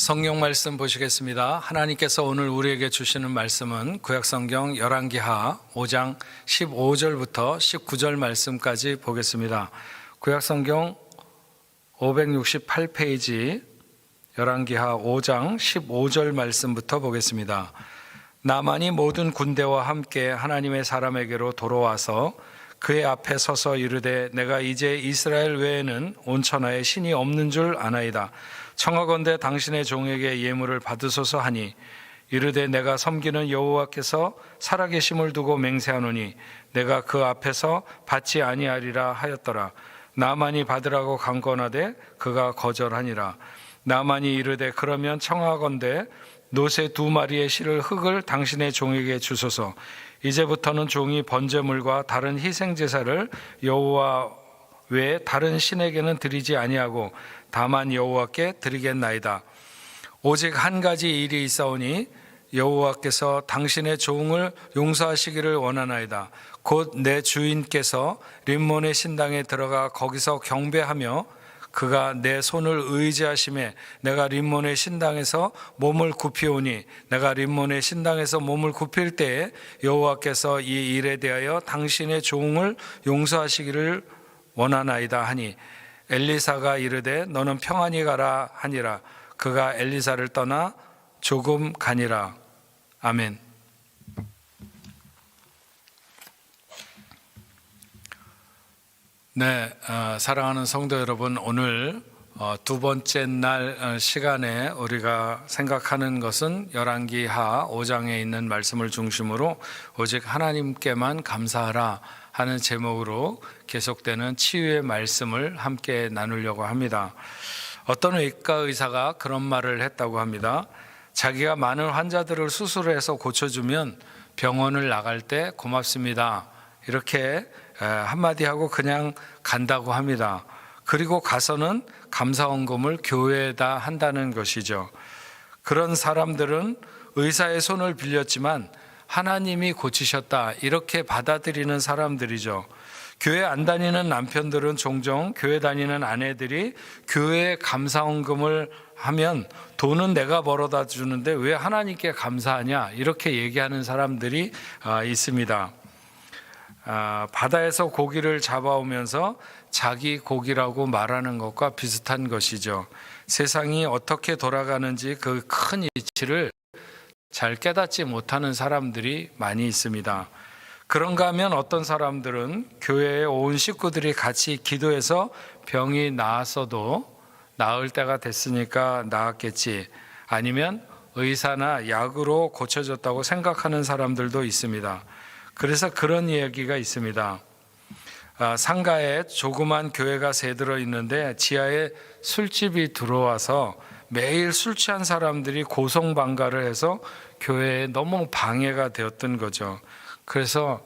성경 말씀 보시겠습니다. 하나님께서 오늘 우리에게 주시는 말씀은 구약성경 열왕기하 5장 15절부터 19절 말씀까지 보겠습니다. 구약성경 568페이지 열왕기하 5장 15절 말씀부터 보겠습니다. 나만이 모든 군대와 함께 하나님의 사람에게로 돌아와서 그의 앞에 서서 이르되 내가 이제 이스라엘 외에는 온 천하에 신이 없는 줄 아나이다. 청하건대 당신의 종에게 예물을 받으소서 하니 이르되 내가 섬기는 여호와께서 살아계심을 두고 맹세하노니 내가 그 앞에서 받지 아니하리라 하였더라. 나만이 받으라고 강권하되 그가 거절하니라. 나만이 이르되 그러면 청하건대 노새 2마리의 실을 흙을 당신의 종에게 주소서. 이제부터는 종이 번제물과 다른 희생제사를 여호와 외에 다른 신에게는 드리지 아니하고 다만 여호와께 드리겠나이다. 오직 한 가지 일이 있사오니 여호와께서 당신의 종을 용서하시기를 원하나이다. 곧 내 주인께서 림몬의 신당에 들어가 거기서 경배하며 그가 내 손을 의지하심에 내가 림몬의 신당에서 몸을 굽히오니 내가 림몬의 신당에서 몸을 굽힐 때에 여호와께서 이 일에 대하여 당신의 종을 용서하시기를 원하나이다 하니 엘리사가 이르되 너는 평안히 가라 하니라. 그가 엘리사를 떠나 조금 가니라. 아멘. 네, 사랑하는 성도 여러분, 오늘 두 번째 날 시간에 우리가 생각하는 것은 열왕기하 5장에 있는 말씀을 중심으로 오직 하나님께만 감사하라 하는 제목으로 계속되는 치유의 말씀을 함께 나누려고 합니다. 어떤 외과 의사가 그런 말을 했다고 합니다. 자기가 많은 환자들을 수술해서 고쳐주면 병원을 나갈 때 고맙습니다 이렇게 한마디 하고 그냥 간다고 합니다. 그리고 가서는 감사원금을 교회에다 한다는 것이죠. 그런 사람들은 의사의 손을 빌렸지만 하나님이 고치셨다 이렇게 받아들이는 사람들이죠. 교회 안 다니는 남편들은 종종 교회 다니는 아내들이 교회에 감사원금을 하면 돈은 내가 벌어다 주는데 왜 하나님께 감사하냐 이렇게 얘기하는 사람들이 있습니다. 바다에서 고기를 잡아오면서 자기 고기라고 말하는 것과 비슷한 것이죠. 세상이 어떻게 돌아가는지 그 큰 이치를 잘 깨닫지 못하는 사람들이 많이 있습니다. 그런가 하면 어떤 사람들은 교회에 온 식구들이 같이 기도해서 병이 나았어도 나을 때가 됐으니까 나았겠지, 아니면 의사나 약으로 고쳐졌다고 생각하는 사람들도 있습니다. 그래서 그런 이야기가 있습니다. 상가에 조그만 교회가 새들어 있는데 지하에 술집이 들어와서 매일 술 취한 사람들이 고성방가를 해서 교회에 너무 방해가 되었던 거죠. 그래서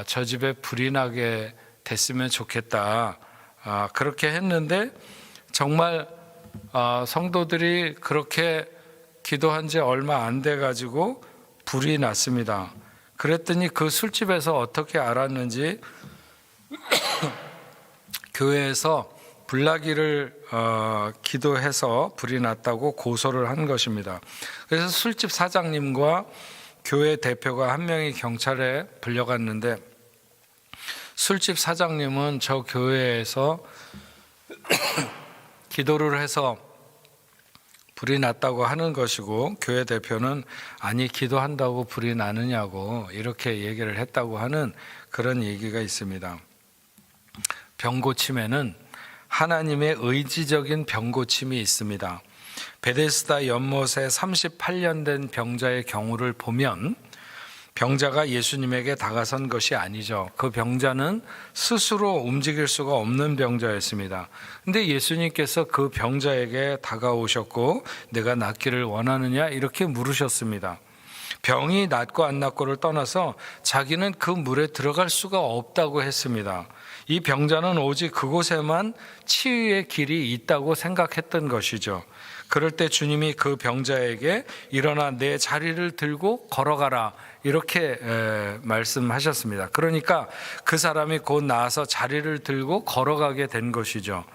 저 집에 불이 나게 됐으면 좋겠다 그렇게 했는데 정말 성도들이 그렇게 기도한 지 얼마 안 돼 가지고 불이 났습니다. 그랬더니 그 술집에서 어떻게 알았는지 교회에서 불나기를 기도해서 불이 났다고 고소를 한 것입니다. 그래서 술집 사장님과 교회 대표가 한 명이 경찰에 불려갔는데 술집 사장님은 저 교회에서 기도를 해서 불이 났다고 하는 것이고 교회 대표는 아니 기도한다고 불이 나느냐고 이렇게 얘기를 했다고 하는 그런 얘기가 있습니다. 병 고침에는 하나님의 의지적인 병 고침이 있습니다. 베데스다 연못에 38년 된 병자의 경우를 보면 병자가 예수님에게 다가선 것이 아니죠. 그 병자는 스스로 움직일 수가 없는 병자였습니다. 근데 예수님께서 그 병자에게 다가오셨고 내가 낫기를 원하느냐 이렇게 물으셨습니다. 병이 낫고 안 낫고를 떠나서 자기는 그 물에 들어갈 수가 없다고 했습니다. 이 병자는 오직 그곳에만 치유의 길이 있다고 생각했던 것이죠. 그럴 때 주님이 그 병자에게 일어나 내 자리를 들고 걸어가라 이렇게 말씀하셨습니다. 그러니까 그 사람이 곧 나아서 자리를 들고 걸어가게 된 것이죠.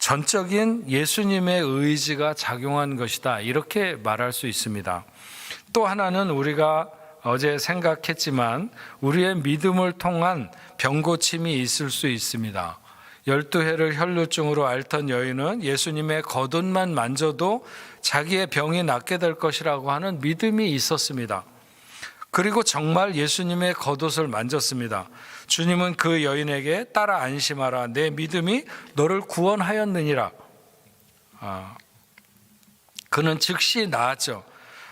전적인 예수님의 의지가 작용한 것이다, 이렇게 말할 수 있습니다. 또 하나는 우리가 어제 생각했지만 우리의 믿음을 통한 병고침이 있을 수 있습니다. 12해를 혈루증으로 앓던 여인은 예수님의 겉옷만 만져도 자기의 병이 낫게 될 것이라고 하는 믿음이 있었습니다. 그리고 정말 예수님의 겉옷을 만졌습니다. 주님은 그 여인에게 따라 안심하라, 내 믿음이 너를 구원하였느니라. 그는 즉시 나았죠.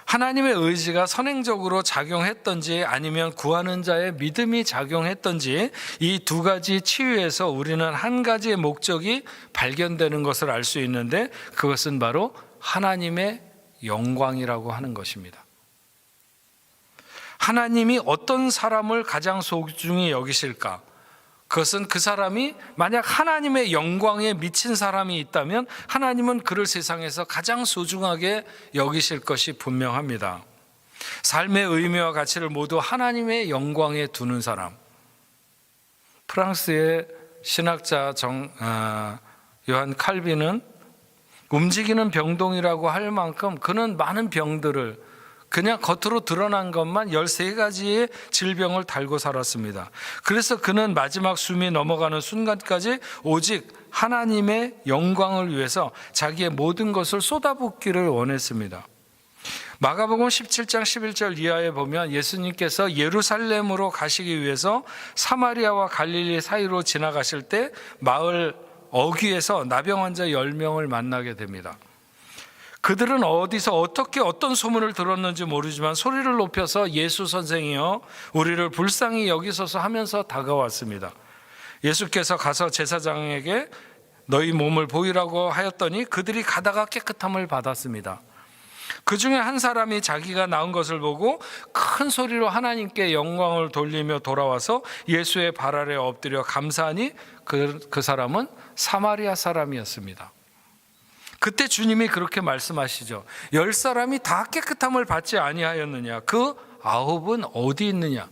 하나님의 의지가 선행적으로 작용했던지 아니면 구하는 자의 믿음이 작용했던지 이 두 가지 치유에서 우리는 한 가지의 목적이 발견되는 것을 알 수 있는데, 그것은 바로 하나님의 영광이라고 하는 것입니다. 하나님이 어떤 사람을 가장 소중히 여기실까? 그것은 그 사람이 만약 하나님의 영광에 미친 사람이 있다면 하나님은 그를 세상에서 가장 소중하게 여기실 것이 분명합니다. 삶의 의미와 가치를 모두 하나님의 영광에 두는 사람. 프랑스의 신학자 요한 칼빈은 움직이는 병동이라고 할 만큼 그는 많은 병들을, 그냥 겉으로 드러난 것만 13가지의 질병을 달고 살았습니다. 그래서 그는 마지막 숨이 넘어가는 순간까지 오직 하나님의 영광을 위해서 자기의 모든 것을 쏟아붓기를 원했습니다. 마가복음 17장 11절 이하에 보면 예수님께서 예루살렘으로 가시기 위해서 사마리아와 갈릴리 사이로 지나가실 때 마을 어귀에서 나병 환자 10명을 만나게 됩니다. 그들은 어디서 어떻게 어떤 소문을 들었는지 모르지만 소리를 높여서 예수 선생이여 우리를 불쌍히 여기소서 하면서 다가왔습니다. 예수께서 가서 제사장에게 너희 몸을 보이라고 하였더니 그들이 가다가 깨끗함을 받았습니다. 그 중에 한 사람이 자기가 나은 것을 보고 큰 소리로 하나님께 영광을 돌리며 돌아와서 예수의 발 아래 엎드려 감사하니 그 사람은 사마리아 사람이었습니다. 그때 주님이 그렇게 말씀하시죠. 10사람이 다 깨끗함을 받지 아니하였느냐? 그 9은 어디 있느냐?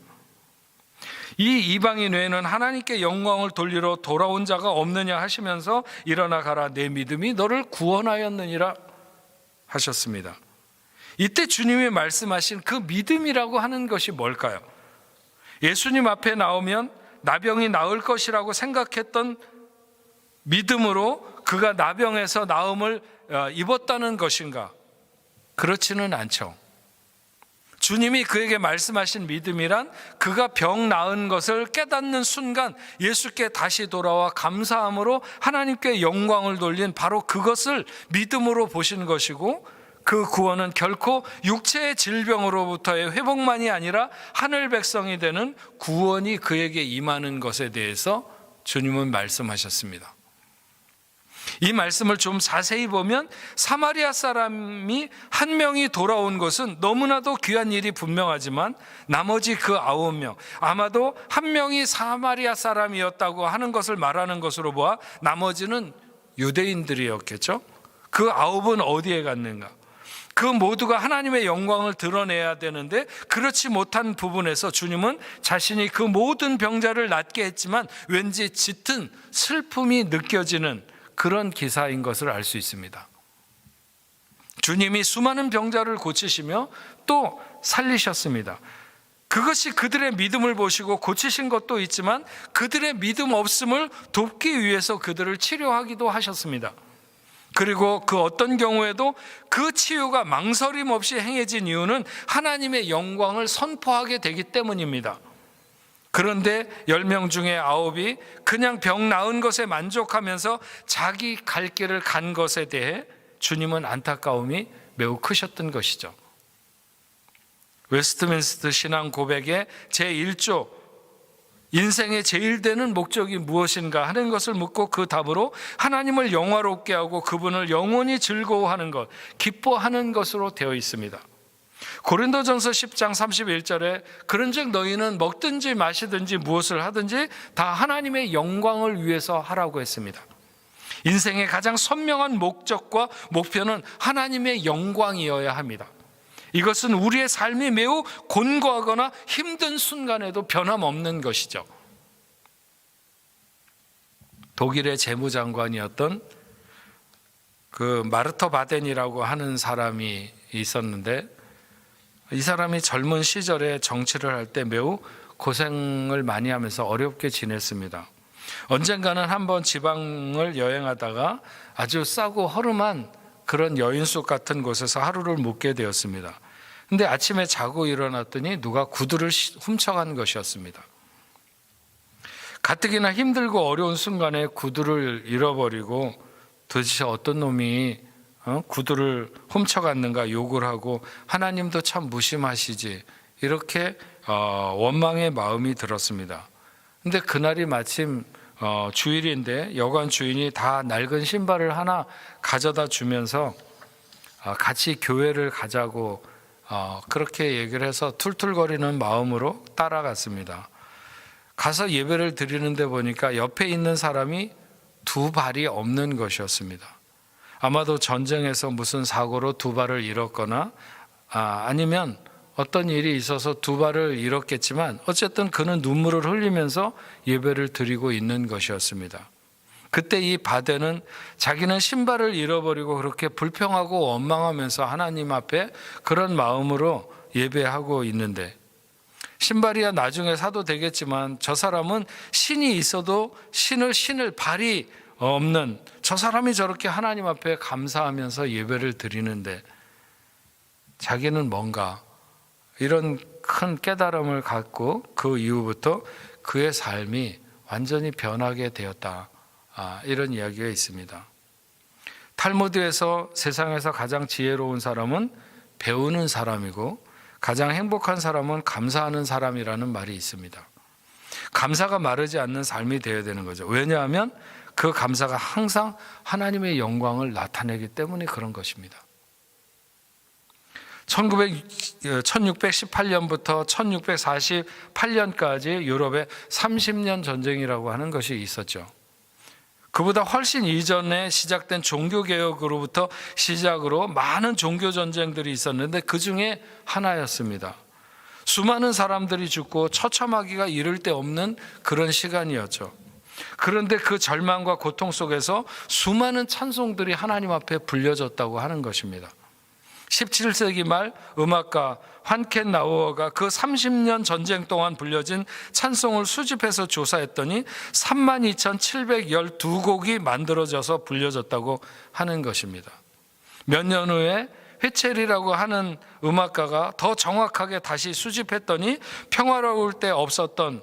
이 이방인 외에는 하나님께 영광을 돌리러 돌아온 자가 없느냐 하시면서 일어나 가라, 내 믿음이 너를 구원하였느니라 하셨습니다. 이때 주님이 말씀하신 그 믿음이라고 하는 것이 뭘까요? 예수님 앞에 나오면 나병이 나을 것이라고 생각했던 믿음으로 그가 나병에서 나음을 입었다는 것인가? 그렇지는 않죠. 주님이 그에게 말씀하신 믿음이란 그가 병 나은 것을 깨닫는 순간 예수께 다시 돌아와 감사함으로 하나님께 영광을 돌린 바로 그것을 믿음으로 보신 것이고, 그 구원은 결코 육체의 질병으로부터의 회복만이 아니라 하늘 백성이 되는 구원이 그에게 임하는 것에 대해서 주님은 말씀하셨습니다. 이 말씀을 좀 자세히 보면 사마리아 사람이 한 명이 돌아온 것은 너무나도 귀한 일이 분명하지만 나머지 그 9명, 아마도 한 명이 사마리아 사람이었다고 하는 것을 말하는 것으로 보아 나머지는 유대인들이었겠죠. 그 9은 어디에 갔는가? 그 모두가 하나님의 영광을 드러내야 되는데 그렇지 못한 부분에서 주님은 자신이 그 모든 병자를 낫게 했지만 왠지 짙은 슬픔이 느껴지는 그런 기사인 것을 알 수 있습니다. 주님이 수많은 병자를 고치시며 또 살리셨습니다. 그것이 그들의 믿음을 보시고 고치신 것도 있지만 그들의 믿음 없음을 돕기 위해서 그들을 치료하기도 하셨습니다. 그리고 그 어떤 경우에도 그 치유가 망설임 없이 행해진 이유는 하나님의 영광을 선포하게 되기 때문입니다. 그런데 10명 중에 9이 그냥 병 나은 것에 만족하면서 자기 갈 길을 간 것에 대해 주님은 안타까움이 매우 크셨던 것이죠. 웨스트민스터 신앙 고백의 제1조 인생의 제일 되는 목적이 무엇인가 하는 것을 묻고 그 답으로 하나님을 영화롭게 하고 그분을 영원히 즐거워하는 것, 기뻐하는 것으로 되어 있습니다. 고린도전서 10장 31절에 그런즉 너희는 먹든지 마시든지 무엇을 하든지 다 하나님의 영광을 위해서 하라고 했습니다. 인생의 가장 선명한 목적과 목표는 하나님의 영광이어야 합니다. 이것은 우리의 삶이 매우 곤고하거나 힘든 순간에도 변함없는 것이죠. 독일의 재무장관이었던 그 마르터 바덴이라고 하는 사람이 있었는데, 이 사람이 젊은 시절에 정치를 할 때 매우 고생을 많이 하면서 어렵게 지냈습니다. 언젠가는 한번 지방을 여행하다가 아주 싸고 허름한 그런 여인숙 같은 곳에서 하루를 묵게 되었습니다. 근데 아침에 자고 일어났더니 누가 구두를 훔쳐간 것이었습니다. 가뜩이나 힘들고 어려운 순간에 구두를 잃어버리고 도대체 어떤 놈이 구두를 훔쳐갔는가 욕을 하고, 하나님도 참 무심하시지, 이렇게 원망의 마음이 들었습니다. 근데 그날이 마침 주일인데 여관 주인이 다 낡은 신발을 하나 가져다 주면서 같이 교회를 가자고 그렇게 얘기를 해서 툴툴거리는 마음으로 따라갔습니다. 가서 예배를 드리는데 보니까 옆에 있는 사람이 두 발이 없는 것이었습니다. 아마도 전쟁에서 무슨 사고로 두 발을 잃었거나 아니면 어떤 일이 있어서 두 발을 잃었겠지만, 어쨌든 그는 눈물을 흘리면서 예배를 드리고 있는 것이었습니다. 그때 이 바데는 자기는 신발을 잃어버리고 그렇게 불평하고 원망하면서 하나님 앞에 그런 마음으로 예배하고 있는데, 신발이야 나중에 사도 되겠지만 저 사람은 신이 있어도 신을 발이 없는 저 사람이 저렇게 하나님 앞에 감사하면서 예배를 드리는데, 자기는 뭔가 이런 큰 깨달음을 갖고 그 이후부터 그의 삶이 완전히 변하게 되었다. 이런 이야기가 있습니다. 탈무드에서 세상에서 가장 지혜로운 사람은 배우는 사람이고, 가장 행복한 사람은 감사하는 사람이라는 말이 있습니다. 감사가 마르지 않는 삶이 되어야 되는 거죠. 왜냐하면 그 감사가 항상 하나님의 영광을 나타내기 때문에 그런 것입니다. 1618년부터 1648년까지 유럽에 30년 전쟁이라고 하는 것이 있었죠. 그보다 훨씬 이전에 시작된 종교개혁으로부터 시작으로 많은 종교전쟁들이 있었는데 그 중에 하나였습니다. 수많은 사람들이 죽고 처참하기가 이를 데 없는 그런 시간이었죠. 그런데 그 절망과 고통 속에서 수많은 찬송들이 하나님 앞에 불려졌다고 하는 것입니다. 17세기 말 음악가 환켄나우어가 그 30년 전쟁 동안 불려진 찬송을 수집해서 조사했더니 32,712곡이 만들어져서 불려졌다고 하는 것입니다. 몇 년 후에 회첼이라고 하는 음악가가 더 정확하게 다시 수집했더니 평화로울 때 없었던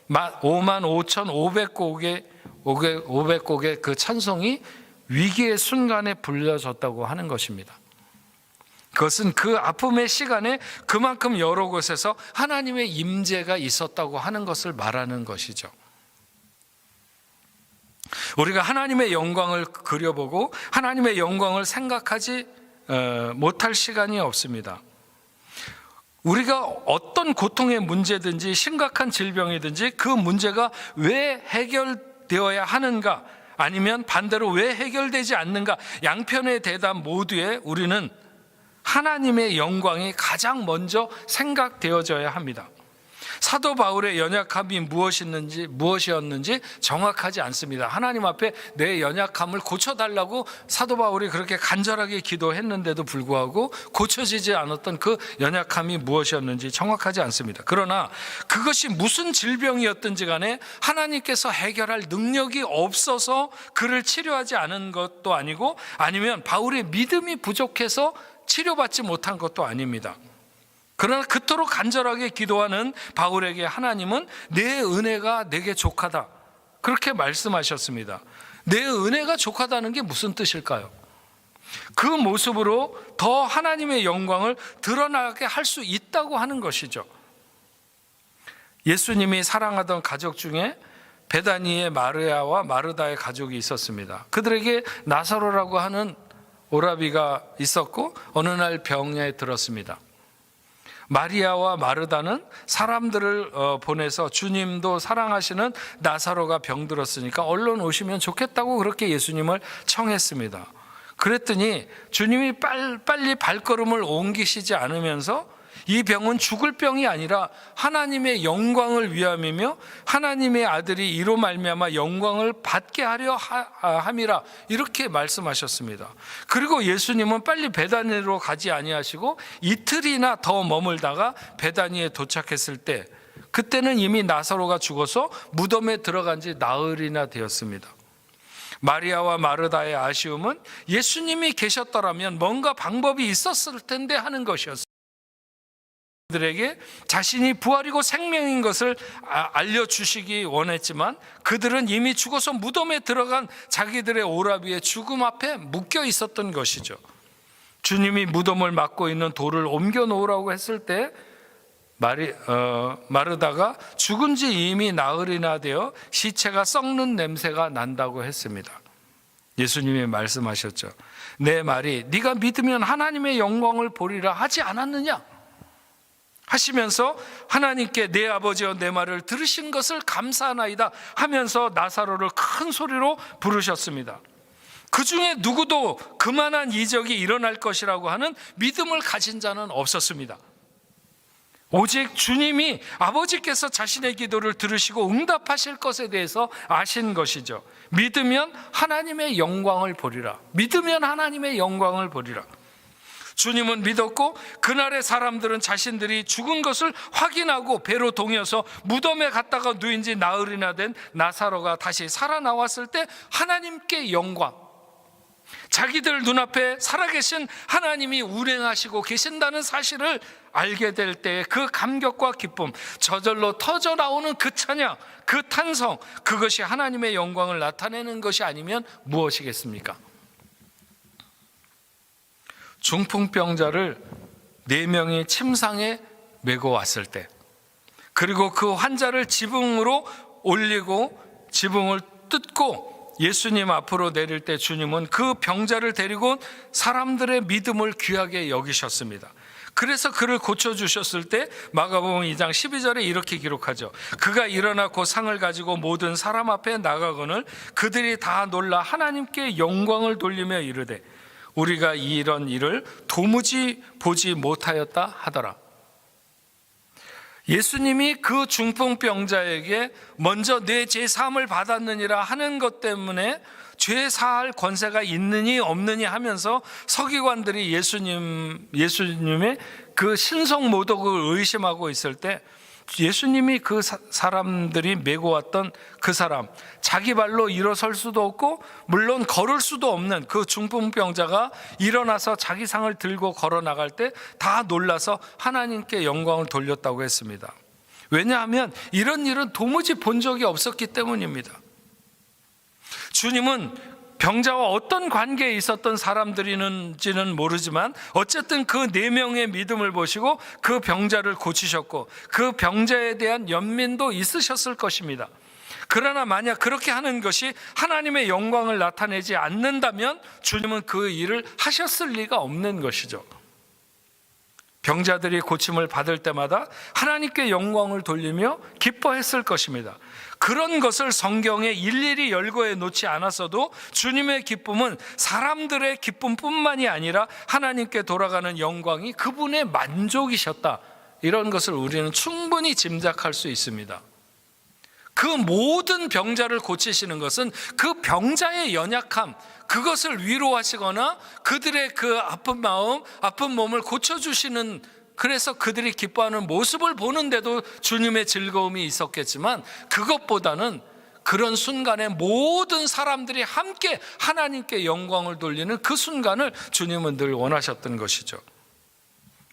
55,500곡의 그 찬송이 위기의 순간에 불려졌다고 하는 것입니다. 그것은 그 아픔의 시간에 그만큼 여러 곳에서 하나님의 임재가 있었다고 하는 것을 말하는 것이죠. 우리가 하나님의 영광을 그려보고 하나님의 영광을 생각하지 못할 시간이 없습니다. 우리가 어떤 고통의 문제든지 심각한 질병이든지 그 문제가 왜 해결되어야 하는가, 아니면 반대로 왜 해결되지 않는가, 양편의 대답 모두에 우리는 하나님의 영광이 가장 먼저 생각되어져야 합니다. 사도 바울의 연약함이 무엇이었는지 정확하지 않습니다. 하나님 앞에 내 연약함을 고쳐달라고 사도 바울이 그렇게 간절하게 기도했는데도 불구하고 고쳐지지 않았던 그 연약함이 무엇이었는지 정확하지 않습니다. 그러나 그것이 무슨 질병이었든지 간에 하나님께서 해결할 능력이 없어서 그를 치료하지 않은 것도 아니고, 아니면 바울의 믿음이 부족해서 치료받지 못한 것도 아닙니다. 그러나 그토록 간절하게 기도하는 바울에게 하나님은 내 은혜가 내게 족하다, 그렇게 말씀하셨습니다. 내 은혜가 족하다는 게 무슨 뜻일까요? 그 모습으로 더 하나님의 영광을 드러나게 할 수 있다고 하는 것이죠. 예수님이 사랑하던 가족 중에 베다니의 마르야와 마르다의 가족이 있었습니다. 그들에게 나사로라고 하는 오라비가 있었고 어느 날 병에 들었습니다. 마리아와 마르다는 사람들을 보내서 주님도 사랑하시는 나사로가 병들었으니까 얼른 오시면 좋겠다고 그렇게 예수님을 청했습니다. 그랬더니 주님이 빨리 발걸음을 옮기시지 않으면서 이 병은 죽을 병이 아니라 하나님의 영광을 위함이며 하나님의 아들이 이로 말미암아 영광을 받게 하려 함이라, 이렇게 말씀하셨습니다. 그리고 예수님은 빨리 베다니로 가지 아니하시고 이틀이나 더 머물다가 베다니에 도착했을 때, 그때는 이미 나사로가 죽어서 무덤에 들어간 지 나흘이나 되었습니다. 마리아와 마르다의 아쉬움은 예수님이 계셨더라면 뭔가 방법이 있었을 텐데 하는 것이었습니다. 그들에게 자신이 부활이고 생명인 것을 알려주시기 원했지만 그들은 이미 죽어서 무덤에 들어간 자기들의 오라비의 죽음 앞에 묶여 있었던 것이죠. 주님이 무덤을 막고 있는 돌을 옮겨 놓으라고 했을 때 마르다가 죽은 지 이미 나흘이나 되어 시체가 썩는 냄새가 난다고 했습니다. 예수님이 말씀하셨죠. 내 말이 네가 믿으면 하나님의 영광을 보리라 하지 않았느냐 하시면서 하나님께 내 아버지여 내 말을 들으신 것을 감사하나이다 하면서 나사로를 큰 소리로 부르셨습니다. 그 중에 누구도 그만한 이적이 일어날 것이라고 하는 믿음을 가진 자는 없었습니다. 오직 주님이 아버지께서 자신의 기도를 들으시고 응답하실 것에 대해서 아신 것이죠. 믿으면 하나님의 영광을 보리라. 믿으면 하나님의 영광을 보리라. 주님은 믿었고 그날의 사람들은 자신들이 죽은 것을 확인하고 배로 동여서 무덤에 갔다가 누인 지 나흘이나 된 나사로가 다시 살아나왔을 때 하나님께 영광, 자기들 눈앞에 살아계신 하나님이 운행하시고 계신다는 사실을 알게 될 때 그 감격과 기쁨, 저절로 터져나오는 그 찬양, 그 탄성, 그것이 하나님의 영광을 나타내는 것이 아니면 무엇이겠습니까? 중풍병자를 4명이 침상에 메고 왔을 때, 그리고 그 환자를 지붕으로 올리고 지붕을 뜯고 예수님 앞으로 내릴 때 주님은 그 병자를 데리고 사람들의 믿음을 귀하게 여기셨습니다. 그래서 그를 고쳐주셨을 때 마가복음 2장 12절에 이렇게 기록하죠. 그가 일어나 그 상을 가지고 모든 사람 앞에 나가거늘 그들이 다 놀라 하나님께 영광을 돌리며 이르되 우리가 이런 일을 도무지 보지 못하였다 하더라. 예수님이 그 중풍병자에게 먼저 내 죄 사함을 받았느니라 하는 것 때문에 죄 사할 권세가 있느니 없느니 하면서 서기관들이 예수님의 그 신성 모독을 의심하고 있을 때 예수님이 그 사람들이 메고 왔던 그 사람, 자기 발로 일어설 수도 없고 물론 걸을 수도 없는 그 중풍병자가 일어나서 자기 상을 들고 걸어 나갈 때 다 놀라서 하나님께 영광을 돌렸다고 했습니다. 왜냐하면 이런 일은 도무지 본 적이 없었기 때문입니다. 주님은 병자와 어떤 관계에 있었던 사람들인지는 모르지만 어쨌든 그 4명의 믿음을 보시고 그 병자를 고치셨고 그 병자에 대한 연민도 있으셨을 것입니다. 그러나 만약 그렇게 하는 것이 하나님의 영광을 나타내지 않는다면 주님은 그 일을 하셨을 리가 없는 것이죠. 병자들이 고침을 받을 때마다 하나님께 영광을 돌리며 기뻐했을 것입니다. 그런 것을 성경에 일일이 열거해 놓지 않았어도 주님의 기쁨은 사람들의 기쁨뿐만이 아니라 하나님께 돌아가는 영광이 그분의 만족이셨다, 이런 것을 우리는 충분히 짐작할 수 있습니다. 그 모든 병자를 고치시는 것은 그 병자의 연약함, 그것을 위로하시거나 그들의 그 아픈 마음, 아픈 몸을 고쳐주시는, 그래서 그들이 기뻐하는 모습을 보는데도 주님의 즐거움이 있었겠지만 그것보다는 그런 순간에 모든 사람들이 함께 하나님께 영광을 돌리는 그 순간을 주님은 늘 원하셨던 것이죠.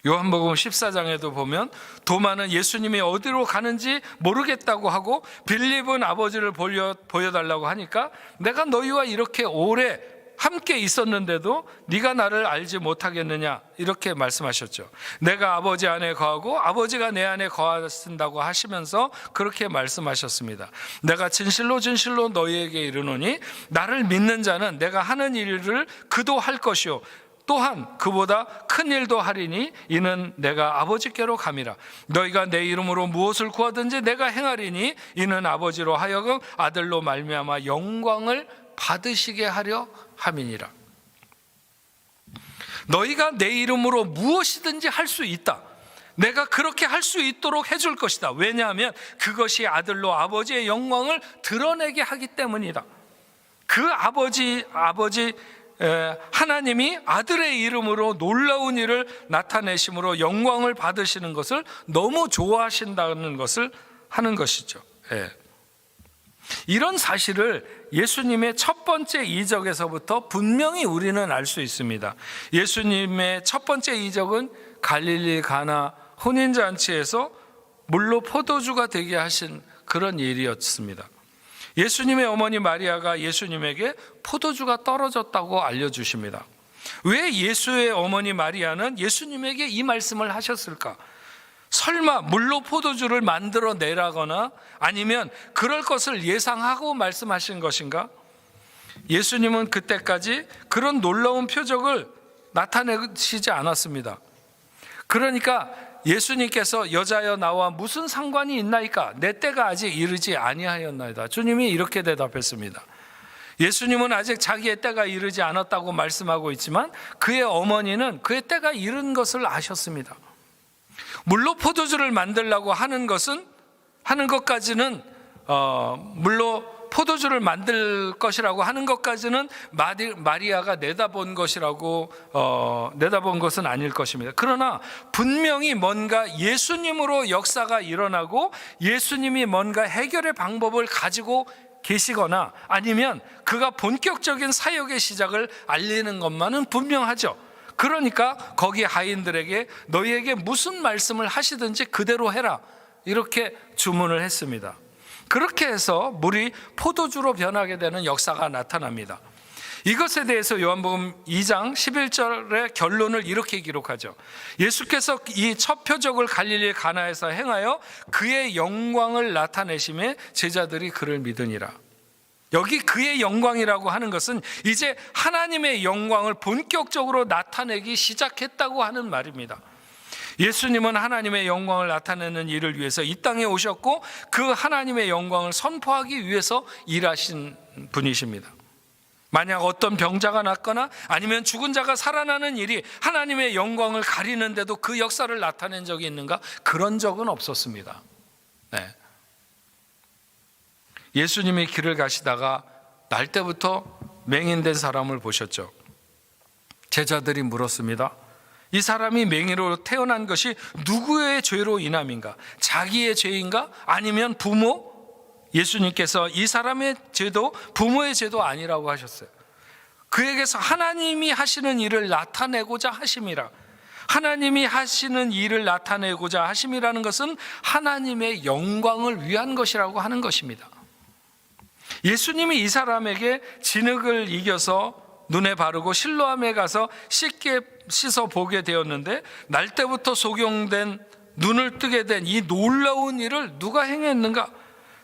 요한복음 14장에도 보면 도마는 예수님이 어디로 가는지 모르겠다고 하고 빌립은 아버지를 보여달라고 하니까 내가 너희와 이렇게 오래 함께 있었는데도 네가 나를 알지 못하겠느냐, 이렇게 말씀하셨죠. 내가 아버지 안에 거하고 아버지가 내 안에 거하신다고 하시면서 그렇게 말씀하셨습니다. 내가 진실로 진실로 너희에게 이르노니 나를 믿는 자는 내가 하는 일을 그도 할 것이요 또한 그보다 큰 일도 하리니 이는 내가 아버지께로 감이라. 너희가 내 이름으로 무엇을 구하든지 내가 행하리니 이는 아버지로 하여금 아들로 말미암아 영광을 받으시게 하려 함이니라. 너희가 내 이름으로 무엇이든지 할 수 있다. 내가 그렇게 할 수 있도록 해줄 것이다. 왜냐하면 그것이 아들로 아버지의 영광을 드러내게 하기 때문이다. 그 아버지 하나님이 아들의 이름으로 놀라운 일을 나타내심으로 영광을 받으시는 것을 너무 좋아하신다는 것을 하는 것이죠. 이런 사실을 예수님의 첫 번째 이적에서부터 분명히 우리는 알 수 있습니다. 예수님의 첫 번째 이적은 갈릴리 가나 혼인잔치에서 물로 포도주가 되게 하신 그런 일이었습니다. 예수님의 어머니 마리아가 예수님에게 포도주가 떨어졌다고 알려주십니다. 왜 예수의 어머니 마리아는 예수님에게 이 말씀을 하셨을까? 설마 물로 포도주를 만들어 내라거나 아니면 그럴 것을 예상하고 말씀하신 것인가? 예수님은 그때까지 그런 놀라운 표적을 나타내시지 않았습니다. 그러니까 예수님께서 여자여 나와 무슨 상관이 있나이까? 내 때가 아직 이르지 아니하였나이다. 주님이 이렇게 대답했습니다. 예수님은 아직 자기의 때가 이르지 않았다고 말씀하고 있지만 그의 어머니는 그의 때가 이른 것을 아셨습니다. 물로 포도주를 만들려고 하는 것까지는 물로 포도주를 만들 것이라고 하는 것까지는 마리아가 내다본 것은 아닐 것입니다. 그러나 분명히 뭔가 예수님으로 역사가 일어나고 예수님이 뭔가 해결의 방법을 가지고 계시거나 아니면 그가 본격적인 사역의 시작을 알리는 것만은 분명하죠. 그러니까 거기 하인들에게 너희에게 무슨 말씀을 하시든지 그대로 해라, 이렇게 주문을 했습니다. 그렇게 해서 물이 포도주로 변하게 되는 역사가 나타납니다. 이것에 대해서 요한복음 2장 11절의 결론을 이렇게 기록하죠. 예수께서 이 첫 표적을 갈릴리 가나에서 행하여 그의 영광을 나타내심에 제자들이 그를 믿으니라. 여기 그의 영광이라고 하는 것은 이제 하나님의 영광을 본격적으로 나타내기 시작했다고 하는 말입니다. 예수님은 하나님의 영광을 나타내는 일을 위해서 이 땅에 오셨고 그 하나님의 영광을 선포하기 위해서 일하신 분이십니다. 만약 어떤 병자가 낫거나 아니면 죽은 자가 살아나는 일이 하나님의 영광을 가리는데도 그 역사를 나타낸 적이 있는가? 그런 적은 없었습니다. 예수님이 길을 가시다가 날 때부터 맹인된 사람을 보셨죠. 제자들이 물었습니다. 이 사람이 맹인으로 태어난 것이 누구의 죄로 인함인가? 자기의 죄인가? 아니면 부모? 예수님께서 이 사람의 죄도 부모의 죄도 아니라고 하셨어요. 그에게서 하나님이 하시는 일을 나타내고자 하심이라. 하나님이 하시는 일을 나타내고자 하심이라는 것은 하나님의 영광을 위한 것이라고 하는 것입니다. 예수님이 이 사람에게 진흙을 이겨서 눈에 바르고 실로암에 가서 쉽게 씻어 보게 되었는데 날 때부터 소경된 눈을 뜨게 된 이 놀라운 일을 누가 행했는가?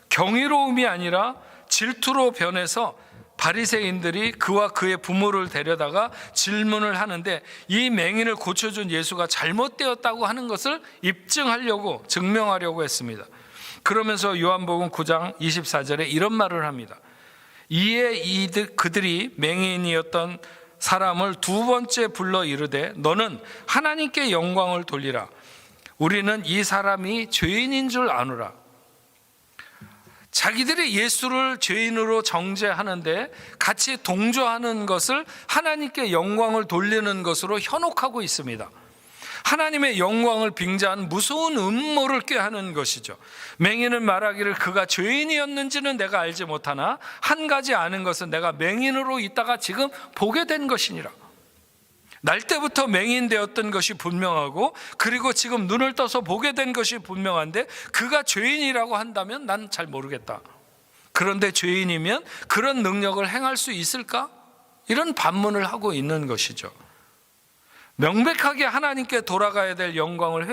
경이로움이 아니라 질투로 변해서 바리새인들이 그와 그의 부모를 데려다가 질문을 하는데 이 맹인을 고쳐준 예수가 잘못되었다고 하는 것을 입증하려고 증명하려고 했습니다. 그러면서 요한복음 9장 24절에 이런 말을 합니다. 이에 그들이 맹인이었던 사람을 두 번째 불러 이르되 너는 하나님께 영광을 돌리라. 우리는 이 사람이 죄인인 줄 아노라. 자기들이 예수를 죄인으로 정죄하는데 같이 동조하는 것을 하나님께 영광을 돌리는 것으로 현혹하고 있습니다. 하나님의 영광을 빙자한 무서운 음모를 꾀하는 것이죠. 맹인은 말하기를 그가 죄인이었는지는 내가 알지 못하나 한 가지 아는 것은 내가 맹인으로 있다가 지금 보게 된 것이니라. 날 때부터 맹인되었던 것이 분명하고 그리고 지금 눈을 떠서 보게 된 것이 분명한데 그가 죄인이라고 한다면 난 잘 모르겠다. 그런데 죄인이면 그런 능력을 행할 수 있을까? 이런 반문을 하고 있는 것이죠. 명백하게 하나님께 돌아가야 될 영광을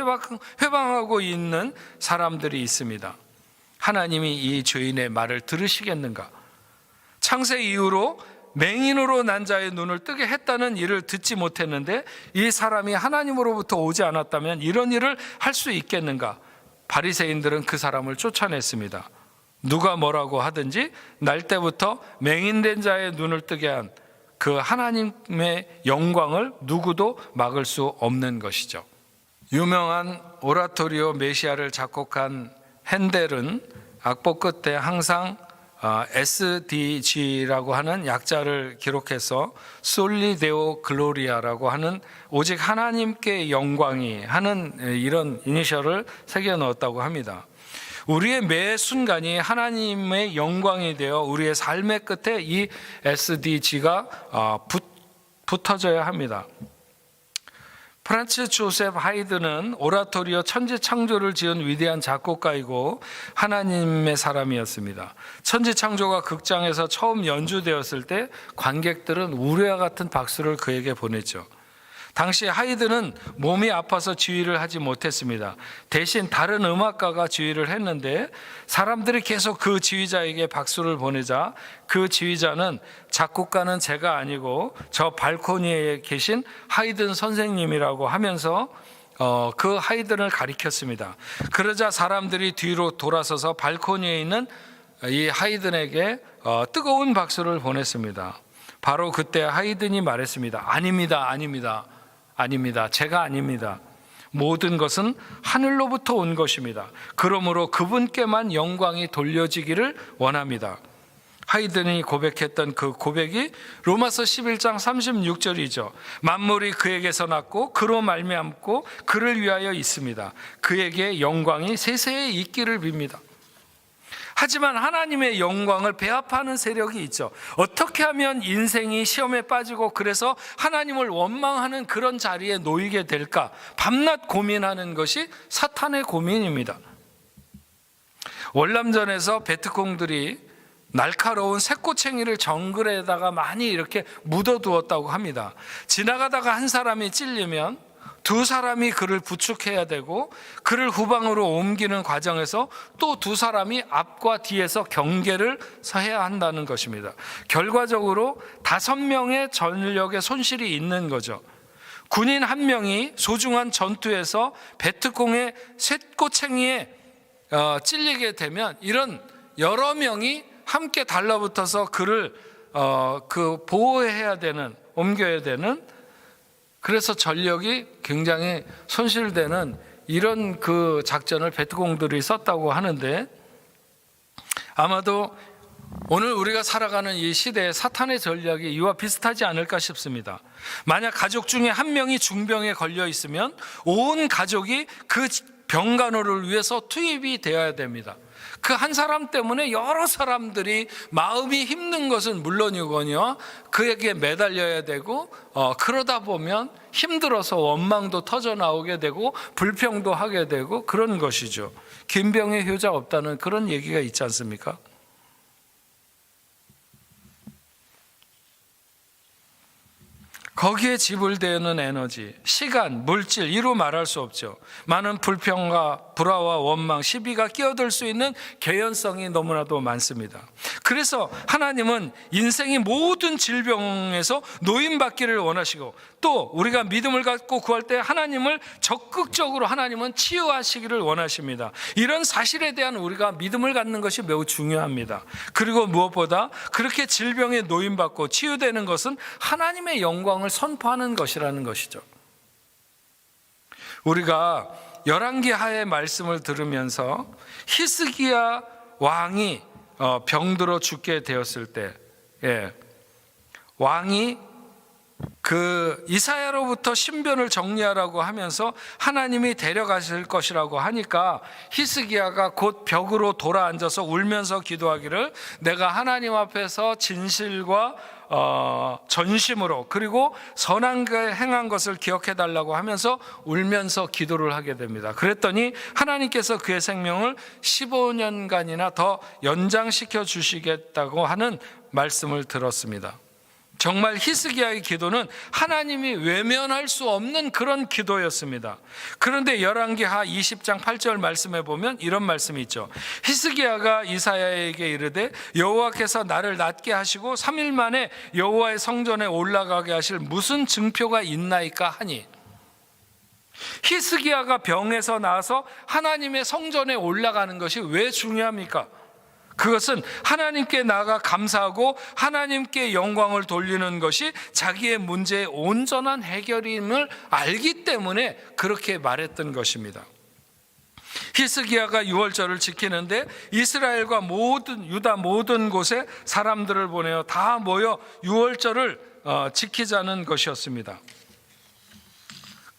회방하고 있는 사람들이 있습니다. 하나님이 이 죄인의 말을 들으시겠는가? 창세 이후로 맹인으로 난 자의 눈을 뜨게 했다는 일을 듣지 못했는데 이 사람이 하나님으로부터 오지 않았다면 이런 일을 할 수 있겠는가? 바리새인들은 그 사람을 쫓아냈습니다. 누가 뭐라고 하든지 날 때부터 맹인된 자의 눈을 뜨게 한 그 하나님의 영광을 누구도 막을 수 없는 것이죠. 유명한 오라토리오 메시아를 작곡한 핸델은 악보 끝에 항상 SDG라고 하는 약자를 기록해서 솔리 데오 글로리아라고 하는 오직 하나님께 영광이 하는 이런 이니셜을 새겨 넣었다고 합니다. 우리의 매 순간이 하나님의 영광이 되어 우리의 삶의 끝에 이 SDG가 붙어져야 합니다. 프란츠 조셉 하이드는 오라토리오 천지창조를 지은 위대한 작곡가이고 하나님의 사람이었습니다. 천지창조가 극장에서 처음 연주되었을 때 관객들은 우레와 같은 박수를 그에게 보냈죠. 당시 하이드는 몸이 아파서 지휘를 하지 못했습니다. 대신 다른 음악가가 지휘를 했는데 사람들이 계속 그 지휘자에게 박수를 보내자 그 지휘자는 작곡가는 제가 아니고 저 발코니에 계신 하이든 선생님이라고 하면서 그 하이든을 가리켰습니다. 그러자 사람들이 뒤로 돌아서서 발코니에 있는 이 하이든에게 뜨거운 박수를 보냈습니다. 바로 그때 하이든이 말했습니다. 아닙니다. 제가 아닙니다. 모든 것은 하늘로부터 온 것입니다. 그러므로 그분께만 영광이 돌려지기를 원합니다. 하이든이 고백했던 그 고백이 로마서 11장 36절이죠. 만물이 그에게서 났고 그로 말미암고 그를 위하여 있습니다. 그에게 영광이 세세에 있기를 빕니다. 하지만 하나님의 영광을 배합하는 세력이 있죠. 어떻게 하면 인생이 시험에 빠지고 그래서 하나님을 원망하는 그런 자리에 놓이게 될까? 밤낮 고민하는 것이 사탄의 고민입니다. 월남전에서 베트콩들이 날카로운 새꼬챙이를 정글에다가 많이 이렇게 묻어두었다고 합니다. 지나가다가 한 사람이 찔리면 두 사람이 그를 부축해야 되고 그를 후방으로 옮기는 과정에서 또 두 사람이 앞과 뒤에서 경계를 서해야 한다는 것입니다. 결과적으로 5명의 전력의 손실이 있는 거죠. 군인 한 명이 소중한 전투에서 베트콩의 쇠꼬챙이에 찔리게 되면 이런 여러 명이 함께 달라붙어서 그를 보호해야 되는, 옮겨야 되는, 그래서 전력이 굉장히 손실되는 이런 그 작전을 베트콩들이 썼다고 하는데 아마도 오늘 우리가 살아가는 이 시대에 사탄의 전략이 이와 비슷하지 않을까 싶습니다. 만약 가족 중에 한 명이 중병에 걸려 있으면 온 가족이 그 병간호를 위해서 투입이 되어야 됩니다. 그 한 사람 때문에 여러 사람들이 마음이 힘든 것은 물론이거니와 그에게 매달려야 되고 그러다 보면 힘들어서 원망도 터져나오게 되고 불평도 하게 되고 그런 것이죠. 긴 병에 효자 없다는 그런 얘기가 있지 않습니까? 거기에 지불되는 에너지, 시간, 물질 이루 말할 수 없죠. 많은 불평과 불화와 원망, 시비가 끼어들 수 있는 개연성이 너무나도 많습니다. 그래서 하나님은 인생의 모든 질병에서 노임받기를 원하시고 또 우리가 믿음을 갖고 구할 때 하나님을 적극적으로 하나님은 치유하시기를 원하십니다. 이런 사실에 대한 우리가 믿음을 갖는 것이 매우 중요합니다. 그리고 무엇보다 그렇게 질병에 노임받고 치유되는 것은 하나님의 영광을 선포하는 것이라는 것이죠. 우리가 열왕기하의 말씀을 들으면서 히스기야 왕이 병들어 죽게 되었을 때 왕이 그 이사야로부터 신변을 정리하라고 하면서 하나님이 데려가실 것이라고 하니까 히스기야가 곧 벽으로 돌아앉아서 울면서 기도하기를 내가 하나님 앞에서 진실과 전심으로 그리고 선한 행한 것을 기억해 달라고 하면서 울면서 기도를 하게 됩니다. 그랬더니 하나님께서 그의 생명을 15년간이나 더 연장시켜 주시겠다고 하는 말씀을 들었습니다. 정말 히스기야의 기도는 하나님이 외면할 수 없는 그런 기도였습니다. 그런데 열왕기하 20장 8절 말씀에 보면 이런 말씀이 있죠. 히스기야가 이사야에게 이르되 여호와께서 나를 낫게 하시고 3일 만에 여호와의 성전에 올라가게 하실 무슨 증표가 있나이까 하니, 히스기야가 병에서 나아서 하나님의 성전에 올라가는 것이 왜 중요합니까? 그것은 하나님께 나아가 감사하고 하나님께 영광을 돌리는 것이 자기의 문제의 온전한 해결임을 알기 때문에 그렇게 말했던 것입니다. 히스기야가 유월절을 지키는데 이스라엘과 유다 모든 곳에 사람들을 보내어 다 모여 유월절을 지키자는 것이었습니다.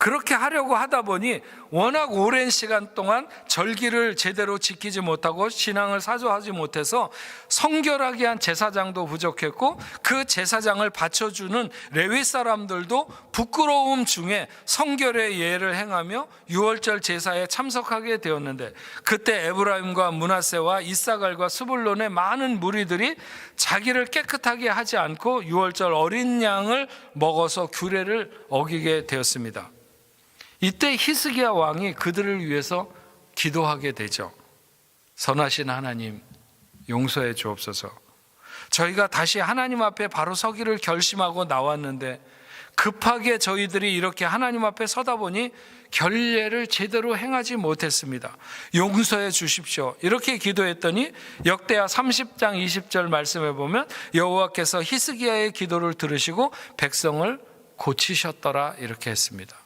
그렇게 하려고 하다 보니 워낙 오랜 시간 동안 절기를 제대로 지키지 못하고 신앙을 사수하지 못해서 성결하게 한 제사장도 부족했고 그 제사장을 바쳐주는 레위 사람들도 부끄러움 중에 성결의 예를 행하며 유월절 제사에 참석하게 되었는데, 그때 에브라임과 므낫세와 이사갈과 스불론의 많은 무리들이 자기를 깨끗하게 하지 않고 유월절 어린 양을 먹어서 규례를 어기게 되었습니다. 이때 히스기야 왕이 그들을 위해서 기도하게 되죠. 선하신 하나님, 용서해 주옵소서. 저희가 다시 하나님 앞에 바로 서기를 결심하고 나왔는데 급하게 저희들이 이렇게 하나님 앞에 서다 보니 결례를 제대로 행하지 못했습니다. 용서해 주십시오. 이렇게 기도했더니 역대하 30장 20절 말씀에 보면 여호와께서 히스기야의 기도를 들으시고 백성을 고치셨더라 이렇게 했습니다.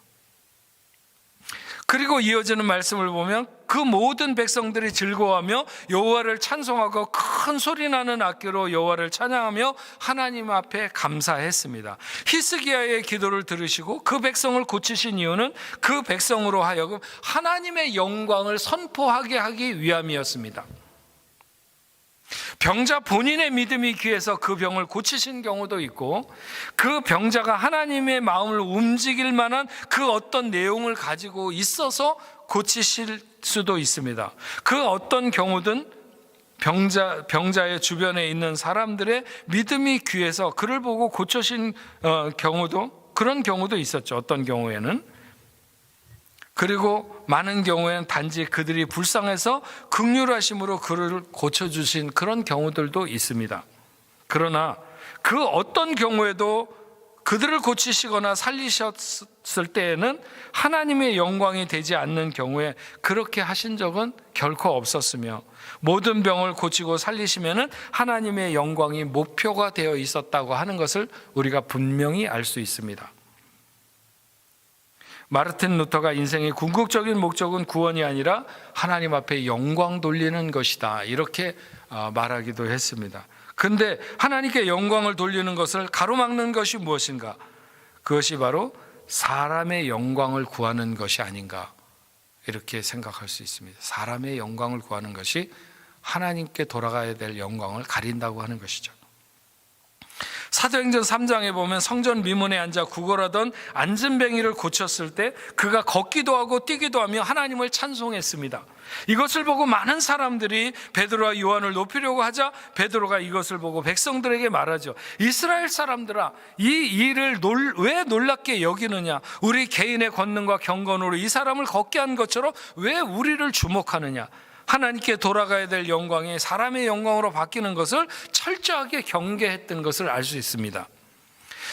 그리고 이어지는 말씀을 보면 그 모든 백성들이 즐거워하며 여호와를 찬송하고 큰 소리 나는 악기로 여호와를 찬양하며 하나님 앞에 감사했습니다. 히스기야의 기도를 들으시고 그 백성을 고치신 이유는 그 백성으로 하여금 하나님의 영광을 선포하게 하기 위함이었습니다. 병자 본인의 믿음이 귀해서 그 병을 고치신 경우도 있고, 그 병자가 하나님의 마음을 움직일 만한 그 어떤 내용을 가지고 있어서 고치실 수도 있습니다. 그 어떤 경우든 병자의 주변에 있는 사람들의 믿음이 귀해서 그를 보고 고쳐신 그런 경우도 있었죠. 어떤 경우에는. 그리고 많은 경우에는 단지 그들이 불쌍해서 긍휼하심으로 그를 고쳐주신 그런 경우들도 있습니다. 그러나 그 어떤 경우에도 그들을 고치시거나 살리셨을 때에는 하나님의 영광이 되지 않는 경우에 그렇게 하신 적은 결코 없었으며, 모든 병을 고치고 살리시면은 하나님의 영광이 목표가 되어 있었다고 하는 것을 우리가 분명히 알 수 있습니다. 마르틴 루터가 인생의 궁극적인 목적은 구원이 아니라 하나님 앞에 영광 돌리는 것이다 이렇게 말하기도 했습니다. 그런데 하나님께 영광을 돌리는 것을 가로막는 것이 무엇인가? 그것이 바로 사람의 영광을 구하는 것이 아닌가 이렇게 생각할 수 있습니다. 사람의 영광을 구하는 것이 하나님께 돌아가야 될 영광을 가린다고 하는 것이죠. 사도행전 3장에 보면 성전 미문에 앉아 구걸하던 안진뱅이를 고쳤을 때 그가 걷기도 하고 뛰기도 하며 하나님을 찬송했습니다. 이것을 보고 많은 사람들이 베드로와 요한을 높이려고 하자 베드로가 이것을 보고 백성들에게 말하죠. 이스라엘 사람들아, 이 일을 왜 놀랍게 여기느냐? 우리 개인의 권능과 경건으로 이 사람을 걷게 한 것처럼 왜 우리를 주목하느냐? 하나님께 돌아가야 될 영광이 사람의 영광으로 바뀌는 것을 철저하게 경계했던 것을 알 수 있습니다.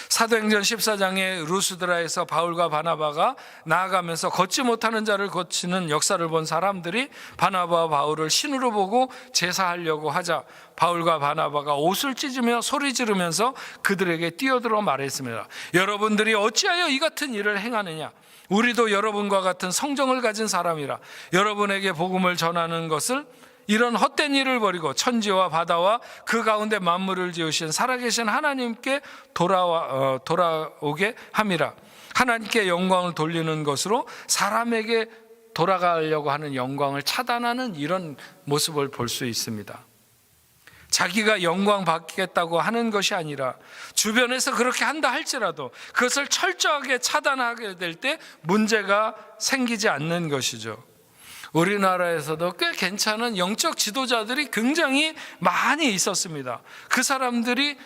사도행전 14장에 루스드라에서 바울과 바나바가 나아가면서 걷지 못하는 자를 고치는 역사를 본 사람들이 바나바와 바울을 신으로 보고 제사하려고 하자 바울과 바나바가 옷을 찢으며 소리 지르면서 그들에게 뛰어들어 말했습니다. 여러분들이 어찌하여 이 같은 일을 행하느냐? 우리도 여러분과 같은 성정을 가진 사람이라 여러분에게 복음을 전하는 것을 이런 헛된 일을 버리고 천지와 바다와 그 가운데 만물을 지으신 살아계신 하나님께 돌아오게 함이라. 하나님께 영광을 돌리는 것으로 사람에게 돌아가려고 하는 영광을 차단하는 이런 모습을 볼 수 있습니다. 자기가 영광 받겠다고 하는 것이 아니라 주변에서 그렇게 한다 할지라도 그것을 철저하게 차단하게 될 때 문제가 생기지 않는 것이죠. 우리나라에서도 꽤 괜찮은 영적 지도자들이 굉장히 많이 있었습니다. 그 사람들이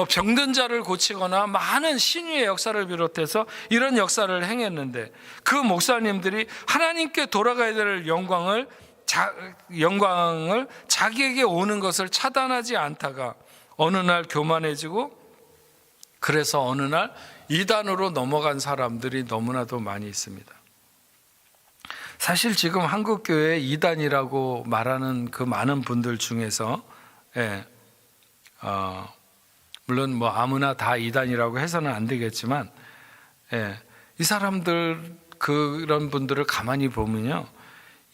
병든 자를 고치거나 많은 신유의 역사를 비롯해서 이런 역사를 행했는데 그 목사님들이 하나님께 돌아가야 될 영광을 자기에게 오는 것을 차단하지 않다가 어느 날 교만해지고 그래서 어느 날 이단으로 넘어간 사람들이 너무나도 많이 있습니다. 사실 지금 한국교회 이단이라고 말하는 그 많은 분들 중에서 예, 물론 뭐 아무나 다 이단이라고 해서는 안 되겠지만, 예, 이 사람들 그런 분들을 가만히 보면요,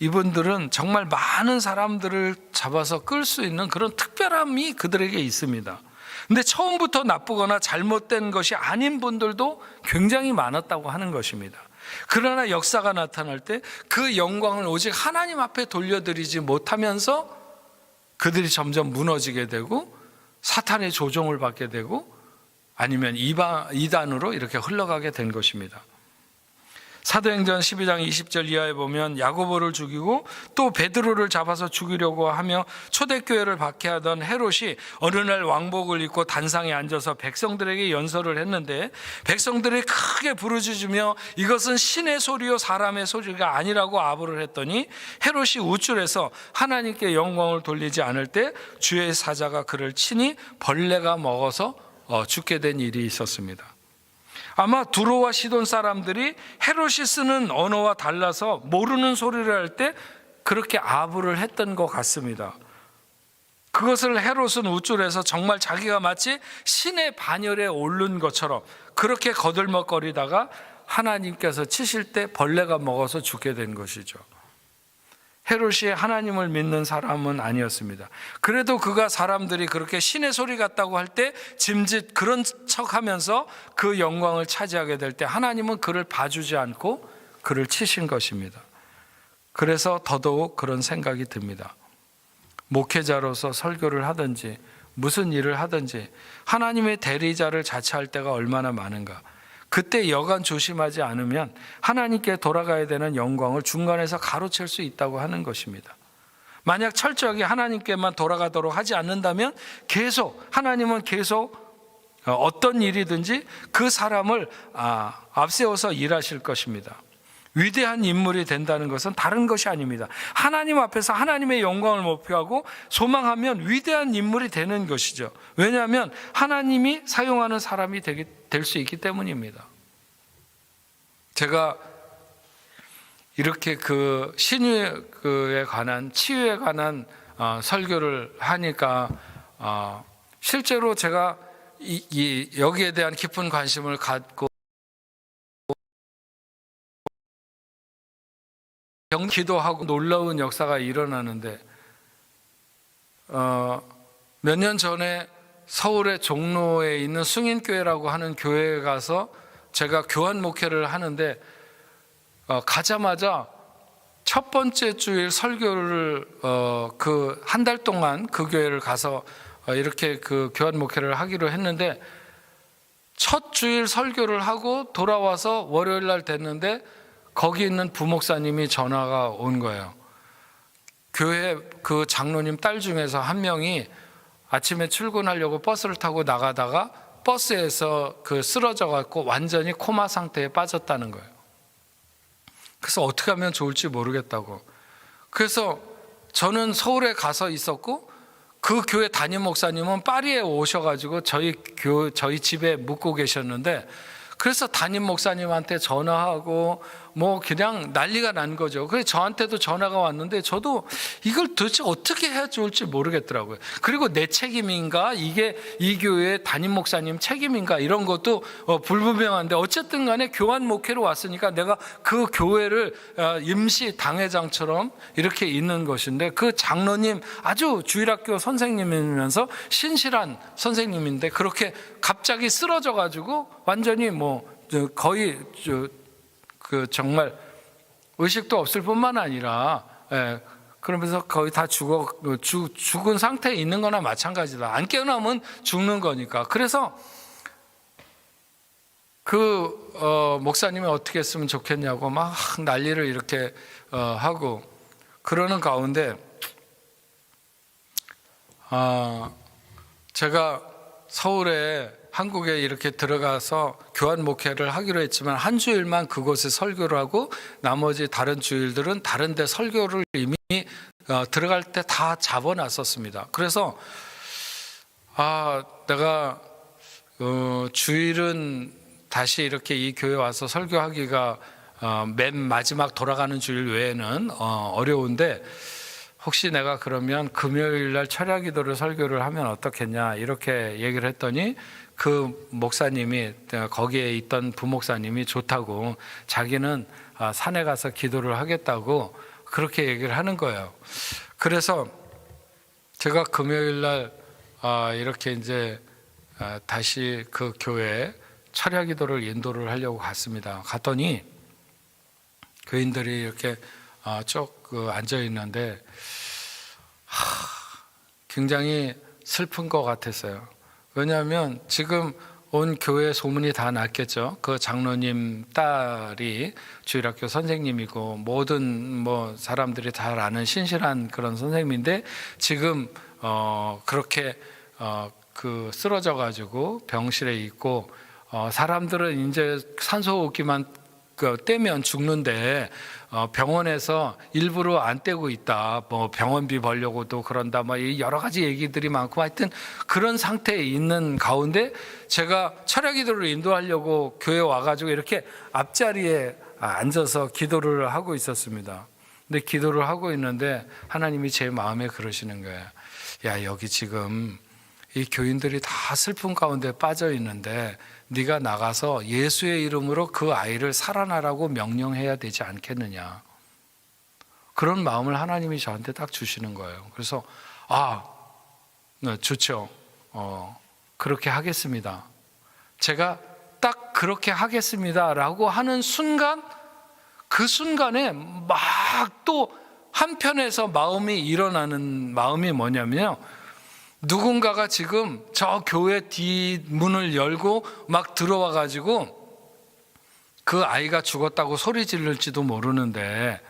이분들은 정말 많은 사람들을 잡아서 끌 수 있는 그런 특별함이 그들에게 있습니다. 근데 처음부터 나쁘거나 잘못된 것이 아닌 분들도 굉장히 많았다고 하는 것입니다. 그러나 역사가 나타날 때 그 영광을 오직 하나님 앞에 돌려드리지 못하면서 그들이 점점 무너지게 되고 사탄의 조종을 받게 되고 아니면 이단으로 이렇게 흘러가게 된 것입니다. 사도행전 12장 20절 이하에 보면 야고보를 죽이고 또 베드로를 잡아서 죽이려고 하며 초대교회를 박해하던 헤롯이 어느 날 왕복을 입고 단상에 앉아서 백성들에게 연설을 했는데 백성들이 크게 부르짖으며 이것은 신의 소리요 사람의 소리가 아니라고 아부를 했더니 헤롯이 우쭐해서 하나님께 영광을 돌리지 않을 때 주의 사자가 그를 치니 벌레가 먹어서 죽게 된 일이 있었습니다. 아마 두로와 시돈 사람들이 헤롯이 쓰는 언어와 달라서 모르는 소리를 할 때 그렇게 아부를 했던 것 같습니다. 그것을 헤롯은 우쭐해서 정말 자기가 마치 신의 반열에 오른 것처럼 그렇게 거들먹거리다가 하나님께서 치실 때 벌레가 먹어서 죽게 된 것이죠. 헤롯이 하나님을 믿는 사람은 아니었습니다. 그래도 그가 사람들이 그렇게 신의 소리 같다고 할 때 짐짓 그런 척하면서 그 영광을 차지하게 될 때 하나님은 그를 봐주지 않고 그를 치신 것입니다. 그래서 더더욱 그런 생각이 듭니다. 목회자로서 설교를 하든지 무슨 일을 하든지 하나님의 대리자를 자처할 때가 얼마나 많은가. 그때 여간 조심하지 않으면 하나님께 돌아가야 되는 영광을 중간에서 가로챌 수 있다고 하는 것입니다. 만약 철저하게 하나님께만 돌아가도록 하지 않는다면 하나님은 계속 어떤 일이든지 그 사람을 앞세워서 일하실 것입니다. 위대한 인물이 된다는 것은 다른 것이 아닙니다. 하나님 앞에서 하나님의 영광을 목표하고 소망하면 위대한 인물이 되는 것이죠. 왜냐하면 하나님이 사용하는 사람이 될 수 있기 때문입니다. 제가 이렇게 그 신유에 관한 치유에 관한 설교를 하니까 실제로 제가 여기에 대한 깊은 관심을 갖고 기도하고 놀라운 역사가 일어나는데 몇 년 전에 서울의 종로에 있는 승인교회라고 하는 교회에 가서 제가 교환 목회를 하는데 가자마자 첫 번째 주일 설교를 그 한 달 동안 그 교회를 가서 이렇게 그 교환 목회를 하기로 했는데 첫 주일 설교를 하고 돌아와서 월요일 날 됐는데 거기 있는 부목사님이 전화가 온 거예요. 교회 그 장로님 딸 중에서 한 명이 아침에 출근하려고 버스를 타고 나가다가 버스에서 쓰러져 갖고 완전히 코마 상태에 빠졌다는 거예요. 그래서 어떻게 하면 좋을지 모르겠다고. 그래서 저는 서울에 가서 있었고 그 교회 담임 목사님은 파리에 오셔가지고 저희 집에 묵고 계셨는데 그래서 담임 목사님한테 전화하고 뭐 그냥 난리가 난 거죠. 그래서 저한테도 전화가 왔는데 저도 이걸 도대체 어떻게 해야 좋을지 모르겠더라고요. 그리고 내 책임인가 이게 이 교회의 담임 목사님 책임인가 이런 것도 불분명한데 어쨌든 간에 교환 목회로 왔으니까 내가 그 교회를 임시 당회장처럼 이렇게 있는 것인데 그 장로님 아주 주일학교 선생님이면서 신실한 선생님인데 그렇게 갑자기 쓰러져 가지고 완전히 뭐 거의 정말 의식도 없을 뿐만 아니라 그러면서 거의 다 죽은 상태에 있는 거나 마찬가지다. 안 깨어나면 죽는 거니까. 그래서 목사님이 어떻게 했으면 좋겠냐고 막 난리를 이렇게 하고 그러는 가운데 제가 서울에 한국에 이렇게 들어가서 교환 목회를 하기로 했지만 한 주일만 그곳에 설교를 하고 나머지 다른 주일들은 다른 데 설교를 이미 들어갈 때 다 잡아놨었습니다. 그래서 내가 주일은 다시 이렇게 이 교회 와서 설교하기가 맨 마지막 돌아가는 주일 외에는 어려운데 혹시 내가 그러면 금요일 날 철야 기도를 설교를 하면 어떻겠냐 이렇게 얘기를 했더니 그 목사님이, 거기에 있던 부목사님이 좋다고, 자기는 산에 가서 기도를 하겠다고 그렇게 얘기를 하는 거예요. 그래서 제가 금요일 날 이렇게 이제 다시 그 교회에 철야 기도를 인도를 하려고 갔습니다. 갔더니 교인들이 이렇게 쭉 앉아 있는데 굉장히 슬픈 것 같았어요. 왜냐하면 지금 온 교회 소문이 다 났겠죠. 그 장로님 딸이 주일학교 선생님이고 모든 사람들이 다 아는 신실한 그런 선생님인데 지금 그렇게 쓰러져 가지고 병실에 있고, 사람들은 이제 산소호흡기만 떼면 죽는데 병원에서 일부러 안 떼고 있다, 병원비 벌려고도 그런다, 여러 가지 얘기들이 많고, 하여튼 그런 상태에 있는 가운데 제가 철야 기도를 인도하려고 교회 와가지고 이렇게 앞자리에 앉아서 기도를 하고 있었습니다. 근데 기도를 하고 있는데 하나님이 제 마음에 그러시는 거예요. 야, 여기 지금 이 교인들이 다 슬픔 가운데 빠져 있는데 네가 나가서 예수의 이름으로 그 아이를 살아나라고 명령해야 되지 않겠느냐. 그런 마음을 하나님이 저한테 딱 주시는 거예요. 그래서 네, 좋죠. 그렇게 하겠습니다. 제가 딱 그렇게 하겠습니다라고 하는 순간, 그 순간에 막 또 한편에서 마음이 일어나는 마음이 뭐냐면요, 누군가가 지금 저 교회 뒷문을 열고 막 들어와 가지고 그 아이가 죽었다고 소리 지를지도 모르는데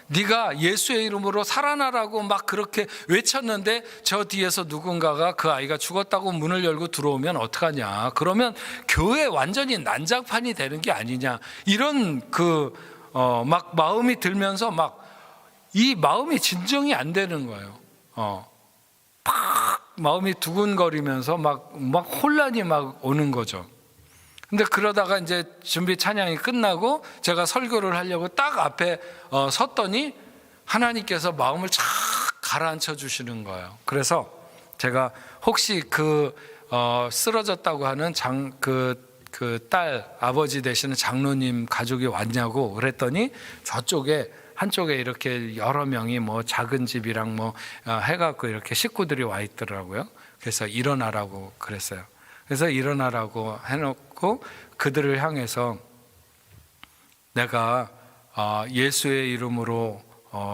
네가 예수의 이름으로 살아나라고 막 그렇게 외쳤는데 저 뒤에서 누군가가 그 아이가 죽었다고 문을 열고 들어오면 어떡하냐. 그러면 교회 완전히 난장판이 되는 게 아니냐. 이런 막 마음이 들면서 막 이 마음이 진정이 안 되는 거예요. 마음이 두근거리면서 막 혼란이 막 오는 거죠. 근데 그러다가 이제 준비 찬양이 끝나고 제가 설교를 하려고 딱 앞에 섰더니 하나님께서 마음을 착 가라앉혀 주시는 거예요. 그래서 제가 혹시 쓰러졌다고 하는 딸 아버지 되시는 장로님 가족이 왔냐고 그랬더니 저쪽에 한쪽에 이렇게 여러 명이 작은 집이랑 해갖고 이렇게 식구들이 와 있더라고요. 그래서 일어나라고 그랬어요. 그래서 일어나라고 해놓고 그들을 향해서 내가 예수의 이름으로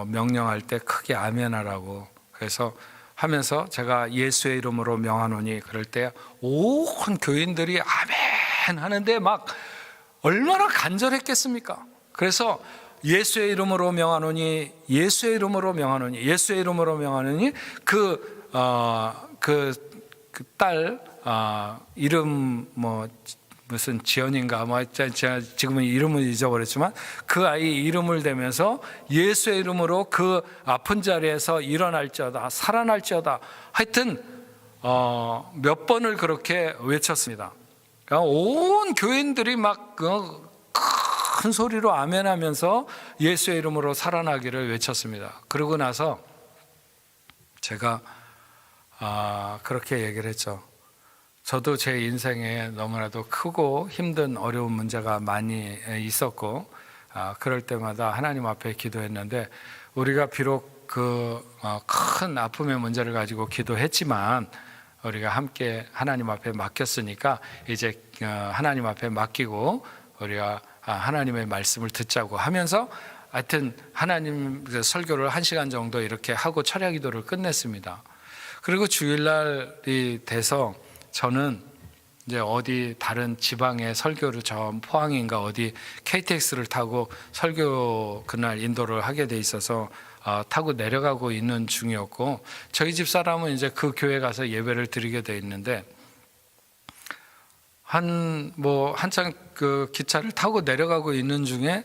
명령할 때 크게 아멘하라고, 그래서 하면서 제가 예수의 이름으로 명하노니 그럴 때 온 교인들이 아멘 하는데 막 얼마나 간절했겠습니까? 그래서 예수의 이름으로 명하노니, 예수의 이름으로 명하노니, 예수의 이름으로 명하노니 그 딸 이름 무슨 지연인가 제가 지금은 이름을 잊어버렸지만 그 아이 이름을 대면서 예수의 이름으로 그 아픈 자리에서 일어날지어다, 살아날지어다, 하여튼 몇 번을 그렇게 외쳤습니다. 그러니까 온 교인들이 막 큰 소리로 아멘하면서 예수의 이름으로 살아나기를 외쳤습니다. 그러고 나서 제가 그렇게 얘기를 했죠. 저도 제 인생에 너무나도 크고 힘든 어려운 문제가 많이 있었고, 그럴 때마다 하나님 앞에 기도했는데, 우리가 비록 큰 아픔의 문제를 가지고 기도했지만 우리가 함께 하나님 앞에 맡겼으니까 이제 하나님 앞에 맡기고 우리가 하나님의 말씀을 듣자고 하면서 하여튼 하나님 설교를 1시간 정도 이렇게 하고 철야 기도를 끝냈습니다. 그리고 주일날이 돼서 저는 이제 어디 다른 지방에 설교를, 포항인가 어디 KTX를 타고 설교 그날 인도를 하게 돼 있어서 타고 내려가고 있는 중이었고, 저희 집 사람은 이제 그 교회 가서 예배를 드리게 돼 있는데 한창 그 기차를 타고 내려가고 있는 중에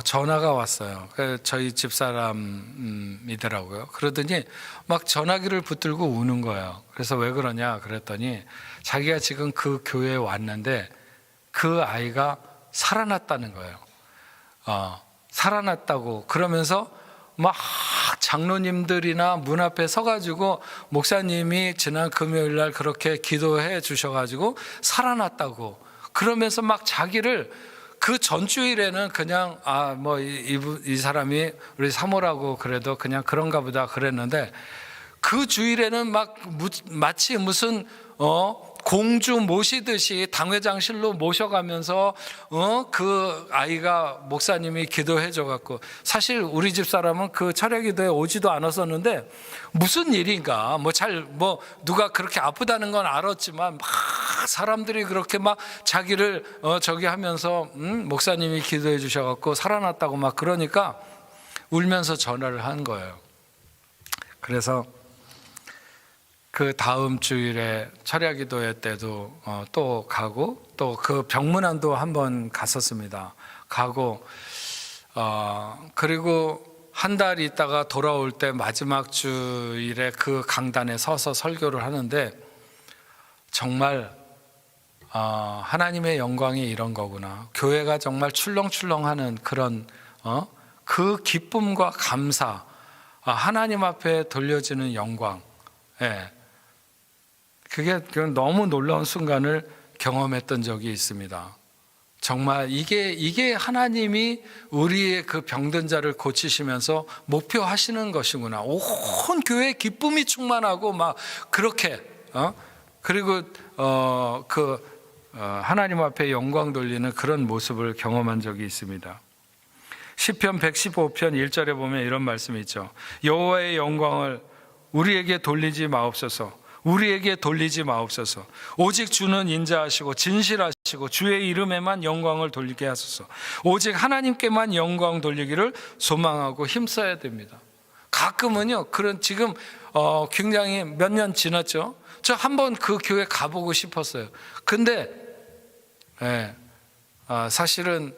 전화가 왔어요. 저희 집 사람이더라고요. 그러더니 막 전화기를 붙들고 우는 거예요. 그래서 왜 그러냐 그랬더니 자기가 지금 그 교회에 왔는데 그 아이가 살아났다는 거예요. 살아났다고 그러면서 막 장로님들이나 문 앞에 서가지고 목사님이 지난 금요일 날 그렇게 기도해 주셔가지고 살아났다고 그러면서 막 자기를 그 전주일에는 그냥 이 사람이 우리 사모라고 그래도 그냥 그런가 보다 그랬는데 그 주일에는 막 마치 무슨 공주 모시듯이 당회장실로 모셔가면서 그 아이가 목사님이 기도해 줘 갖고 사실 우리 집 사람은 그 철야 기도에 오지도 않았었는데 무슨 일인가 누가 그렇게 아프다는 건 알았지만 막 사람들이 그렇게 막 자기를 저기 하면서 목사님이 기도해 주셔 갖고 살아났다고 막 그러니까 울면서 전화를 한 거예요. 그래서 그 다음 주일에 철야 기도회 때도 또 가고 또 그 병문안도 한번 갔었습니다. 가고 그리고 한 달 있다가 돌아올 때 마지막 주일에 그 강단에 서서 설교를 하는데 정말 하나님의 영광이 이런 거구나. 교회가 정말 출렁출렁하는 그런 그 기쁨과 감사, 하나님 앞에 돌려지는 영광, 그게 너무 놀라운 순간을 경험했던 적이 있습니다. 정말 이게 하나님이 우리의 그 병든 자를 고치시면서 목표하시는 것이구나. 온 교회에 기쁨이 충만하고 막 그렇게 그리고 하나님 앞에 영광 돌리는 그런 모습을 경험한 적이 있습니다. 시편 115편 1절에 보면 이런 말씀이 있죠. 여호와의 영광을 우리에게 돌리지 마옵소서. 우리에게 돌리지 마옵소서. 오직 주는 인자하시고 진실하시고 주의 이름에만 영광을 돌리게 하소서. 오직 하나님께만 영광 돌리기를 소망하고 힘써야 됩니다. 가끔은요, 그런 지금 굉장히 몇 년 지났죠. 저 한번 그 교회 가보고 싶었어요. 근데 사실은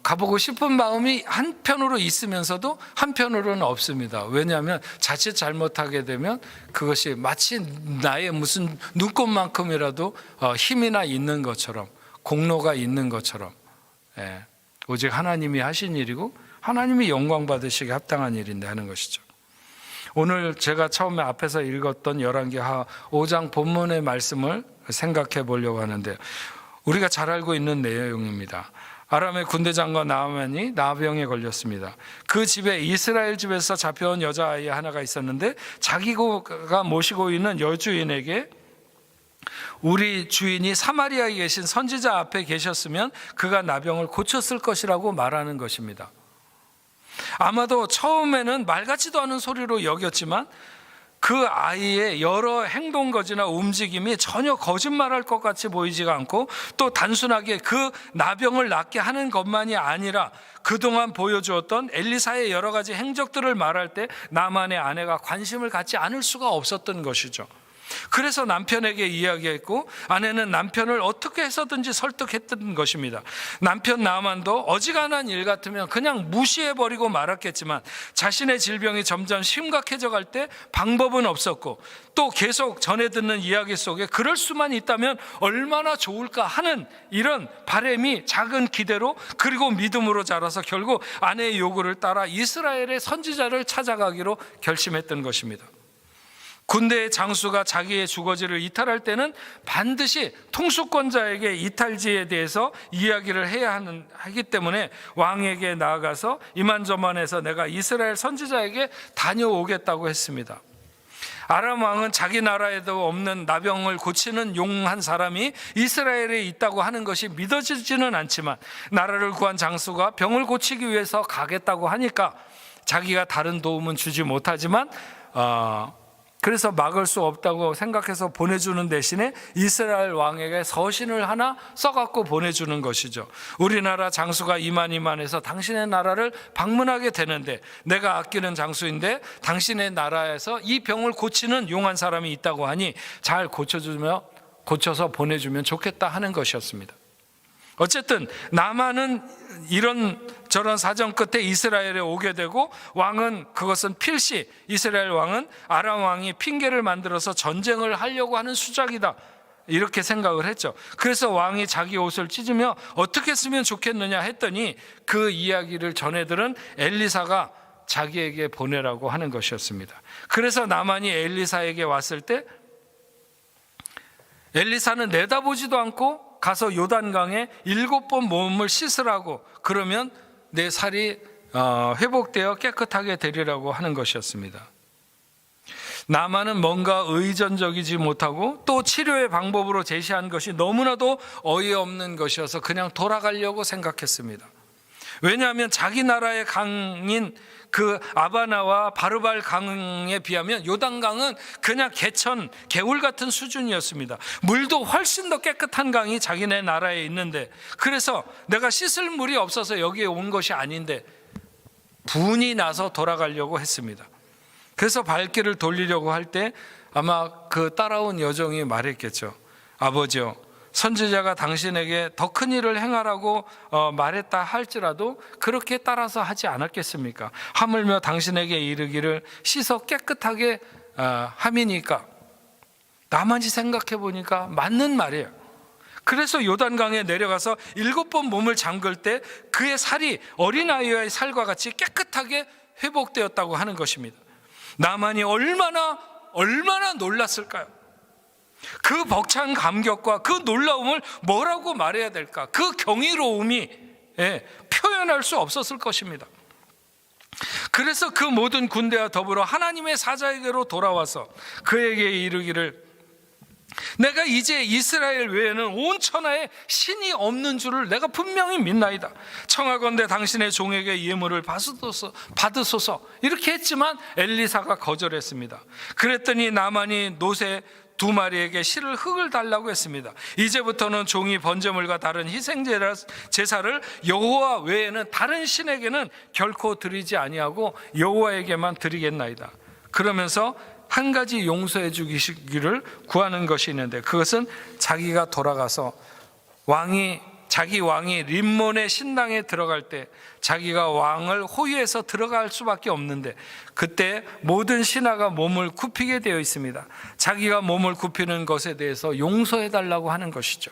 가보고 싶은 마음이 한편으로 있으면서도 한편으로는 없습니다. 왜냐하면 자칫 잘못하게 되면 그것이 마치 나의 무슨 눈곱만큼이라도 힘이나 있는 것처럼 공로가 있는 것처럼 오직 하나님이 하신 일이고 하나님이 영광 받으시기 합당한 일인데 하는 것이죠. 오늘 제가 처음에 앞에서 읽었던 열왕기하 5장 본문의 말씀을 생각해 보려고 하는데요. 우리가 잘 알고 있는 내용입니다. 아람의 군대 장관 나아만이 나병에 걸렸습니다. 그 집에 이스라엘 집에서 잡혀온 여자아이 하나가 있었는데 자기가 모시고 있는 여주인에게 우리 주인이 사마리아에 계신 선지자 앞에 계셨으면 그가 나병을 고쳤을 것이라고 말하는 것입니다. 아마도 처음에는 말 같지도 않은 소리로 여겼지만 그 아이의 여러 행동거지나 움직임이 전혀 거짓말할 것 같이 보이지가 않고 또 단순하게 그 나병을 낫게 하는 것만이 아니라 그동안 보여주었던 엘리사의 여러 가지 행적들을 말할 때 나만의 아내가 관심을 갖지 않을 수가 없었던 것이죠. 그래서 남편에게 이야기했고 아내는 남편을 어떻게 해서든지 설득했던 것입니다. 남편 나만도 어지간한 일 같으면 그냥 무시해버리고 말았겠지만 자신의 질병이 점점 심각해져 갈 때 방법은 없었고 또 계속 전해 듣는 이야기 속에 그럴 수만 있다면 얼마나 좋을까 하는 이런 바람이 작은 기대로 그리고 믿음으로 자라서 결국 아내의 요구를 따라 이스라엘의 선지자를 찾아가기로 결심했던 것입니다. 군대의 장수가 자기의 주거지를 이탈할 때는 반드시 통수권자에게 이탈지에 대해서 이야기를 해야 하기 때문에 왕에게 나아가서 이만저만해서 내가 이스라엘 선지자에게 다녀오겠다고 했습니다. 아람 왕은 자기 나라에도 없는 나병을 고치는 용한 사람이 이스라엘에 있다고 하는 것이 믿어지지는 않지만 나라를 구한 장수가 병을 고치기 위해서 가겠다고 하니까 자기가 다른 도움은 주지 못하지만 그래서 막을 수 없다고 생각해서 보내주는 대신에 이스라엘 왕에게 서신을 하나 써갖고 보내주는 것이죠. 우리나라 장수가 이만해서 당신의 나라를 방문하게 되는데 내가 아끼는 장수인데 당신의 나라에서 이 병을 고치는 용한 사람이 있다고 하니 잘 고쳐서 보내주면 좋겠다 하는 것이었습니다. 어쨌든 나만은 이런저런 사정 끝에 이스라엘에 오게 되고 왕은 그것은 필시 이스라엘 왕은 아람 왕이 핑계를 만들어서 전쟁을 하려고 하는 수작이다 이렇게 생각을 했죠. 그래서 왕이 자기 옷을 찢으며 어떻게 쓰면 좋겠느냐 했더니 그 이야기를 전해 들은 엘리사가 자기에게 보내라고 하는 것이었습니다. 그래서 나만이 엘리사에게 왔을 때 엘리사는 내다보지도 않고 가서 요단강에 7번 몸을 씻으라고, 그러면 내 살이 회복되어 깨끗하게 되리라고 하는 것이었습니다. 나만은 뭔가 의존적이지 못하고 또 치료의 방법으로 제시한 것이 너무나도 어이없는 것이어서 그냥 돌아가려고 생각했습니다. 왜냐하면 자기 나라의 강인 그 아바나와 바르발 강에 비하면 요단강은 그냥 개천, 개울 같은 수준이었습니다. 물도 훨씬 더 깨끗한 강이 자기네 나라에 있는데, 그래서 내가 씻을 물이 없어서 여기에 온 것이 아닌데 분이 나서 돌아가려고 했습니다. 그래서 발길을 돌리려고 할 때 아마 그 따라온 여종이 말했겠죠. 아버지요, 선지자가 당신에게 더 큰 일을 행하라고 말했다 할지라도 그렇게 따라서 하지 않았겠습니까? 하물며 당신에게 이르기를 씻어 깨끗하게 함이니까. 나만이 생각해 보니까 맞는 말이에요. 그래서 요단강에 내려가서 7번 몸을 잠글 때 그의 살이 어린아이의 살과 같이 깨끗하게 회복되었다고 하는 것입니다. 나만이 얼마나 놀랐을까요? 그 벅찬 감격과 그 놀라움을 뭐라고 말해야 될까? 그 경이로움이 표현할 수 없었을 것입니다. 그래서 그 모든 군대와 더불어 하나님의 사자에게로 돌아와서 그에게 이르기를, 내가 이제 이스라엘 외에는 온 천하에 신이 없는 줄을 내가 분명히 믿나이다. 청하건대 당신의 종에게 예물을 받으소서. 이렇게 했지만 엘리사가 거절했습니다. 그랬더니 나만이 노새 2마리에게 실을 흙을 달라고 했습니다. 이제부터는 종이 번제물과 다른 희생제사를 여호와 외에는 다른 신에게는 결코 드리지 아니하고 여호와에게만 드리겠나이다. 그러면서 한 가지 용서해 주기를 구하는 것이 있는데, 그것은 자기가 돌아가서 자기 왕이 림몬의 신당에 들어갈 때 자기가 왕을 호위해서 들어갈 수밖에 없는데, 그때 모든 신하가 몸을 굽히게 되어 있습니다. 자기가 몸을 굽히는 것에 대해서 용서해 달라고 하는 것이죠.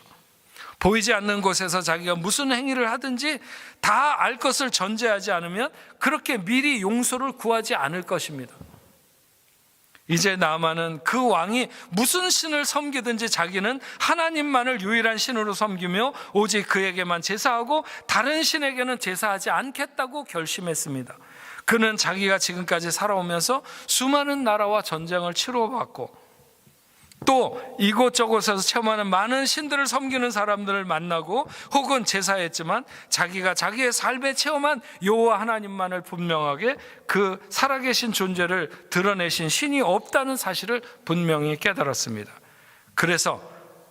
보이지 않는 곳에서 자기가 무슨 행위를 하든지 다 알 것을 전제하지 않으면 그렇게 미리 용서를 구하지 않을 것입니다. 이제 나만은 그 왕이 무슨 신을 섬기든지 자기는 하나님만을 유일한 신으로 섬기며 오직 그에게만 제사하고 다른 신에게는 제사하지 않겠다고 결심했습니다. 그는 자기가 지금까지 살아오면서 수많은 나라와 전쟁을 치러봤고 또 이곳저곳에서 체험하는 많은 신들을 섬기는 사람들을 만나고 혹은 제사했지만 자기가 자기의 삶에 체험한 여호와 하나님만을 분명하게 그 살아계신 존재를 드러내신 신이 없다는 사실을 분명히 깨달았습니다. 그래서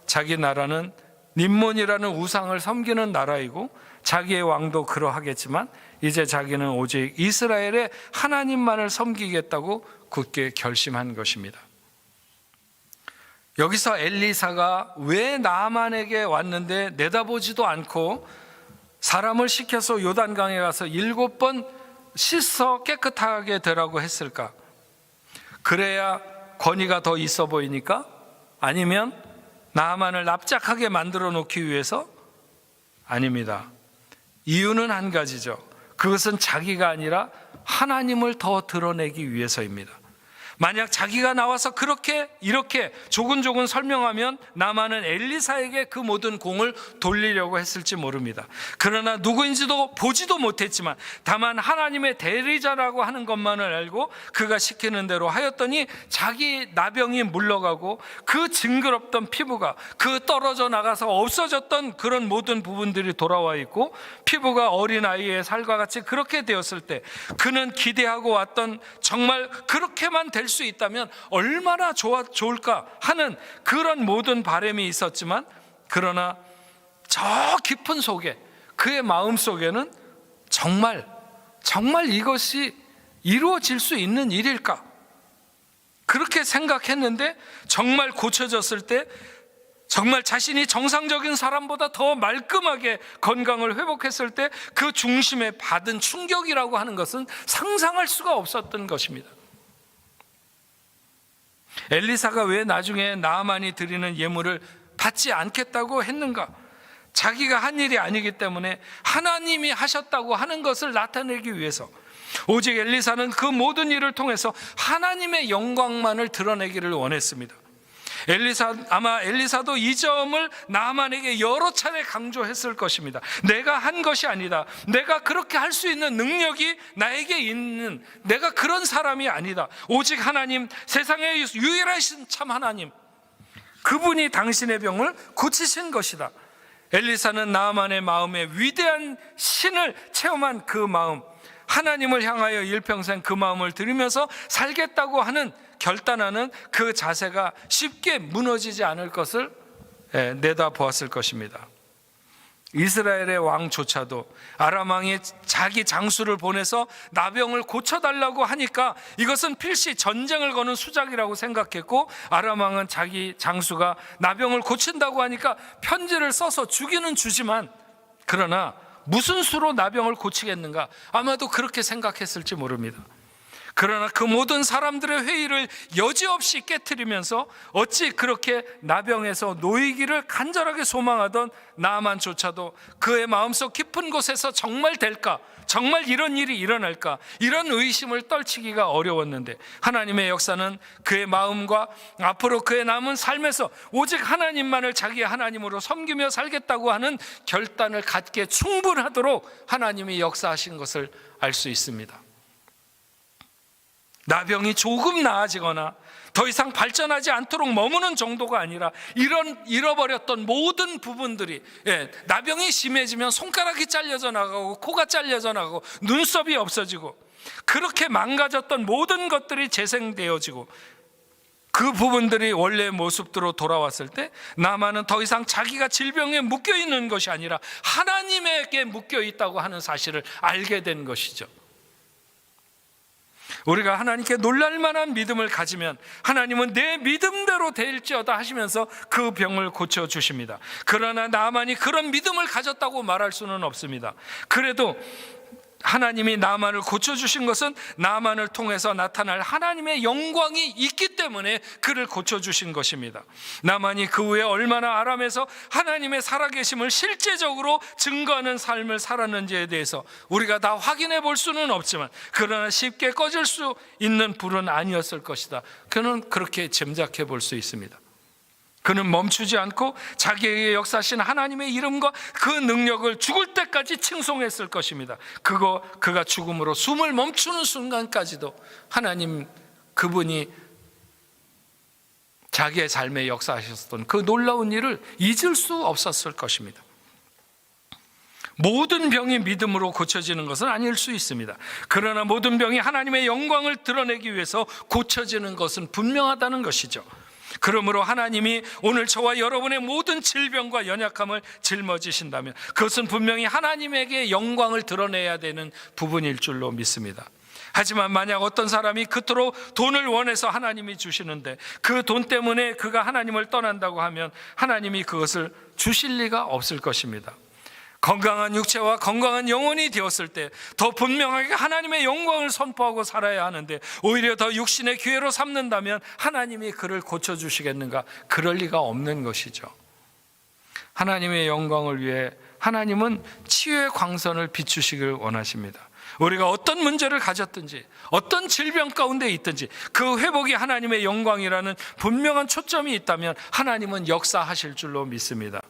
자기 나라는 림몬이라는 우상을 섬기는 나라이고 자기의 왕도 그러하겠지만 이제 자기는 오직 이스라엘의 하나님만을 섬기겠다고 굳게 결심한 것입니다. 여기서 엘리사가 왜 나만에게 왔는데 내다보지도 않고 사람을 시켜서 요단강에 가서 7번 씻어 깨끗하게 되라고 했을까? 그래야 권위가 더 있어 보이니까? 아니면 나만을 납작하게 만들어 놓기 위해서? 아닙니다. 이유는 한 가지죠. 그것은 자기가 아니라 하나님을 더 드러내기 위해서입니다. 만약 자기가 나와서 이렇게 조근조근 설명하면 나만은 엘리사에게 그 모든 공을 돌리려고 했을지 모릅니다. 그러나 누구인지도 보지도 못했지만 다만 하나님의 대리자라고 하는 것만을 알고 그가 시키는 대로 하였더니 자기 나병이 물러가고 그 징그럽던 피부가 그 떨어져 나가서 없어졌던 그런 모든 부분들이 돌아와 있고 피부가 어린아이의 살과 같이 그렇게 되었을 때 그는 기대하고 왔던 정말 그렇게만 될 수 있다면 얼마나 좋을까 하는 그런 모든 바람이 있었지만 그러나 저 깊은 속에 그의 마음 속에는 정말 이것이 이루어질 수 있는 일일까? 그렇게 생각했는데 정말 고쳐졌을 때 정말 자신이 정상적인 사람보다 더 말끔하게 건강을 회복했을 때 그 중심에 받은 충격이라고 하는 것은 상상할 수가 없었던 것입니다. 엘리사가 왜 나중에 나아만이 드리는 예물을 받지 않겠다고 했는가? 자기가 한 일이 아니기 때문에 하나님이 하셨다고 하는 것을 나타내기 위해서, 오직 엘리사는 그 모든 일을 통해서 하나님의 영광만을 드러내기를 원했습니다. 아마 엘리사도 이 점을 나만에게 여러 차례 강조했을 것입니다. 내가 한 것이 아니다. 내가 그렇게 할 수 있는 능력이 나에게 있는, 내가 그런 사람이 아니다. 오직 하나님, 세상에 유일하신 참 하나님, 그분이 당신의 병을 고치신 것이다. 엘리사는 나만의 마음에 위대한 신을 체험한 그 마음, 하나님을 향하여 일평생 그 마음을 들이면서 살겠다고 하는 결단하는 그 자세가 쉽게 무너지지 않을 것을 내다보았을 것입니다. 이스라엘의 왕조차도 아람 왕이 자기 장수를 보내서 나병을 고쳐달라고 하니까 이것은 필시 전쟁을 거는 수작이라고 생각했고, 아람 왕은 자기 장수가 나병을 고친다고 하니까 편지를 써서 주기는 주지만, 그러나 무슨 수로 나병을 고치겠는가, 아마도 그렇게 생각했을지 모릅니다. 그러나 그 모든 사람들의 회의를 여지없이 깨트리면서 어찌 그렇게 나병에서 놓이기를 간절하게 소망하던 나아만조차도 그의 마음속 깊은 곳에서 정말 될까, 정말 이런 일이 일어날까, 이런 의심을 떨치기가 어려웠는데, 하나님의 역사는 그의 마음과 앞으로 그의 남은 삶에서 오직 하나님만을 자기의 하나님으로 섬기며 살겠다고 하는 결단을 갖게 충분하도록 하나님이 역사하신 것을 알 수 있습니다. 나병이 조금 나아지거나 더 이상 발전하지 않도록 머무는 정도가 아니라, 이런 잃어버렸던 모든 부분들이, 나병이 심해지면 손가락이 잘려져 나가고 코가 잘려져 나가고 눈썹이 없어지고, 그렇게 망가졌던 모든 것들이 재생되어지고, 그 부분들이 원래의 모습대로 돌아왔을 때 나만은 더 이상 자기가 질병에 묶여있는 것이 아니라 하나님에게 묶여있다고 하는 사실을 알게 된 것이죠. 우리가 하나님께 놀랄 만한 믿음을 가지면 하나님은 내 믿음대로 될지어다 하시면서 그 병을 고쳐주십니다. 그러나 나만이 그런 믿음을 가졌다고 말할 수는 없습니다. 그래도 하나님이 나만을 고쳐주신 것은 나만을 통해서 나타날 하나님의 영광이 있기 때문에 그를 고쳐주신 것입니다. 나만이 그 후에 얼마나 아람에서 하나님의 살아계심을 실제적으로 증거하는 삶을 살았는지에 대해서 우리가 다 확인해 볼 수는 없지만, 그러나 쉽게 꺼질 수 있는 불은 아니었을 것이다. 그는 그렇게 짐작해 볼 수 있습니다. 그는 멈추지 않고 자기에게 역사하신 하나님의 이름과 그 능력을 죽을 때까지 칭송했을 것입니다. 그가 죽음으로 숨을 멈추는 순간까지도 하나님, 그분이 자기의 삶에 역사하셨던 그 놀라운 일을 잊을 수 없었을 것입니다. 모든 병이 믿음으로 고쳐지는 것은 아닐 수 있습니다. 그러나 모든 병이 하나님의 영광을 드러내기 위해서 고쳐지는 것은 분명하다는 것이죠. 그러므로 하나님이 오늘 저와 여러분의 모든 질병과 연약함을 짊어지신다면 그것은 분명히 하나님에게 영광을 드러내야 되는 부분일 줄로 믿습니다. 하지만 만약 어떤 사람이 그토록 돈을 원해서 하나님이 주시는데 그 돈 때문에 그가 하나님을 떠난다고 하면 하나님이 그것을 주실 리가 없을 것입니다. 건강한 육체와 건강한 영혼이 되었을 때 더 분명하게 하나님의 영광을 선포하고 살아야 하는데, 오히려 더 육신의 기회로 삼는다면 하나님이 그를 고쳐주시겠는가? 그럴 리가 없는 것이죠. 하나님의 영광을 위해 하나님은 치유의 광선을 비추시길 원하십니다. 우리가 어떤 문제를 가졌든지 어떤 질병 가운데 있든지 그 회복이 하나님의 영광이라는 분명한 초점이 있다면 하나님은 역사하실 줄로 믿습니다.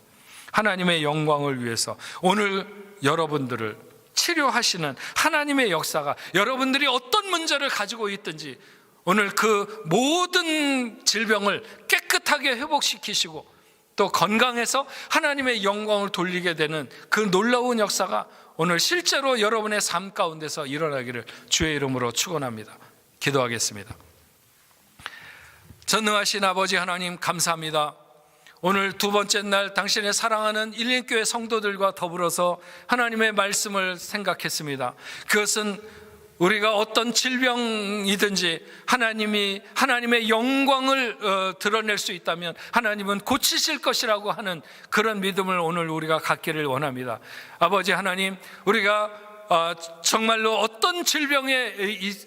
하나님의 영광을 위해서 오늘 여러분들을 치료하시는 하나님의 역사가, 여러분들이 어떤 문제를 가지고 있든지 오늘 그 모든 질병을 깨끗하게 회복시키시고 또 건강해서 하나님의 영광을 돌리게 되는 그 놀라운 역사가 오늘 실제로 여러분의 삶 가운데서 일어나기를 주의 이름으로 축원합니다. 기도하겠습니다. 전능하신 아버지 하나님, 감사합니다. 오늘 두 번째 날 당신의 사랑하는 일린교회 성도들과 더불어서 하나님의 말씀을 생각했습니다. 그것은 우리가 어떤 질병이든지 하나님의 영광을 드러낼 수 있다면 하나님은 고치실 것이라고 하는 그런 믿음을 오늘 우리가 갖기를 원합니다. 아버지 하나님, 우리가 정말로 어떤 질병에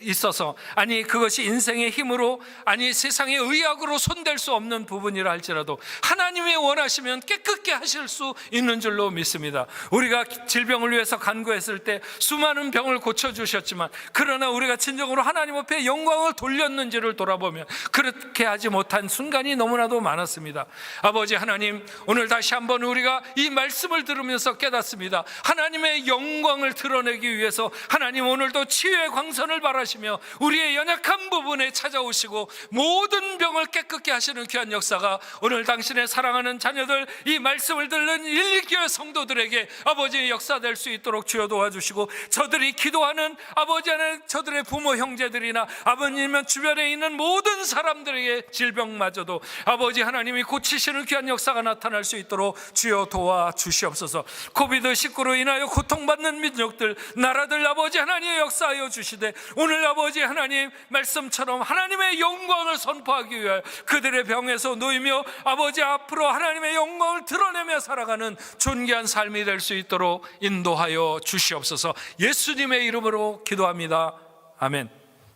있어서, 아니 그것이 인생의 힘으로, 아니 세상의 의학으로 손댈 수 없는 부분이라 할지라도 하나님이 원하시면 깨끗게 하실 수 있는 줄로 믿습니다. 우리가 질병을 위해서 간구했을 때 수많은 병을 고쳐주셨지만, 그러나 우리가 진정으로 하나님 앞에 영광을 돌렸는지를 돌아보면 그렇게 하지 못한 순간이 너무나도 많았습니다. 아버지 하나님, 오늘 다시 한번 우리가 이 말씀을 들으면서 깨닫습니다. 하나님의 영광을 드러내기 위해서 하나님 오늘도 치유의 광선을 바라시며 우리의 연약한 부분에 찾아오시고 모든 병을 깨끗게 하시는 귀한 역사가 오늘 당신의 사랑하는 자녀들, 이 말씀을 듣는 일교회 성도들에게 아버지의 역사될 수 있도록 주여 도와주시고, 저들이 기도하는 아버지 하나님, 저들의 부모 형제들이나 아버님은 주변에 있는 모든 사람들에게 질병마저도 아버지 하나님이 고치시는 귀한 역사가 나타날 수 있도록 주여 도와주시옵소서. 코비드19로 인하여 고통받는 민족들, 나라들 아버지 하나님의 역사하여 주시되, 오늘 아버지 하나님 말씀처럼 하나님의 영광을 선포하기 위하여 그들의 병에서 놓이며 아버지 앞으로 하나님의 영광을 드러내며 살아가는 존귀한 삶이 될 수 있도록 인도하여 주시옵소서. 예수님의 이름으로 기도합니다. 아멘.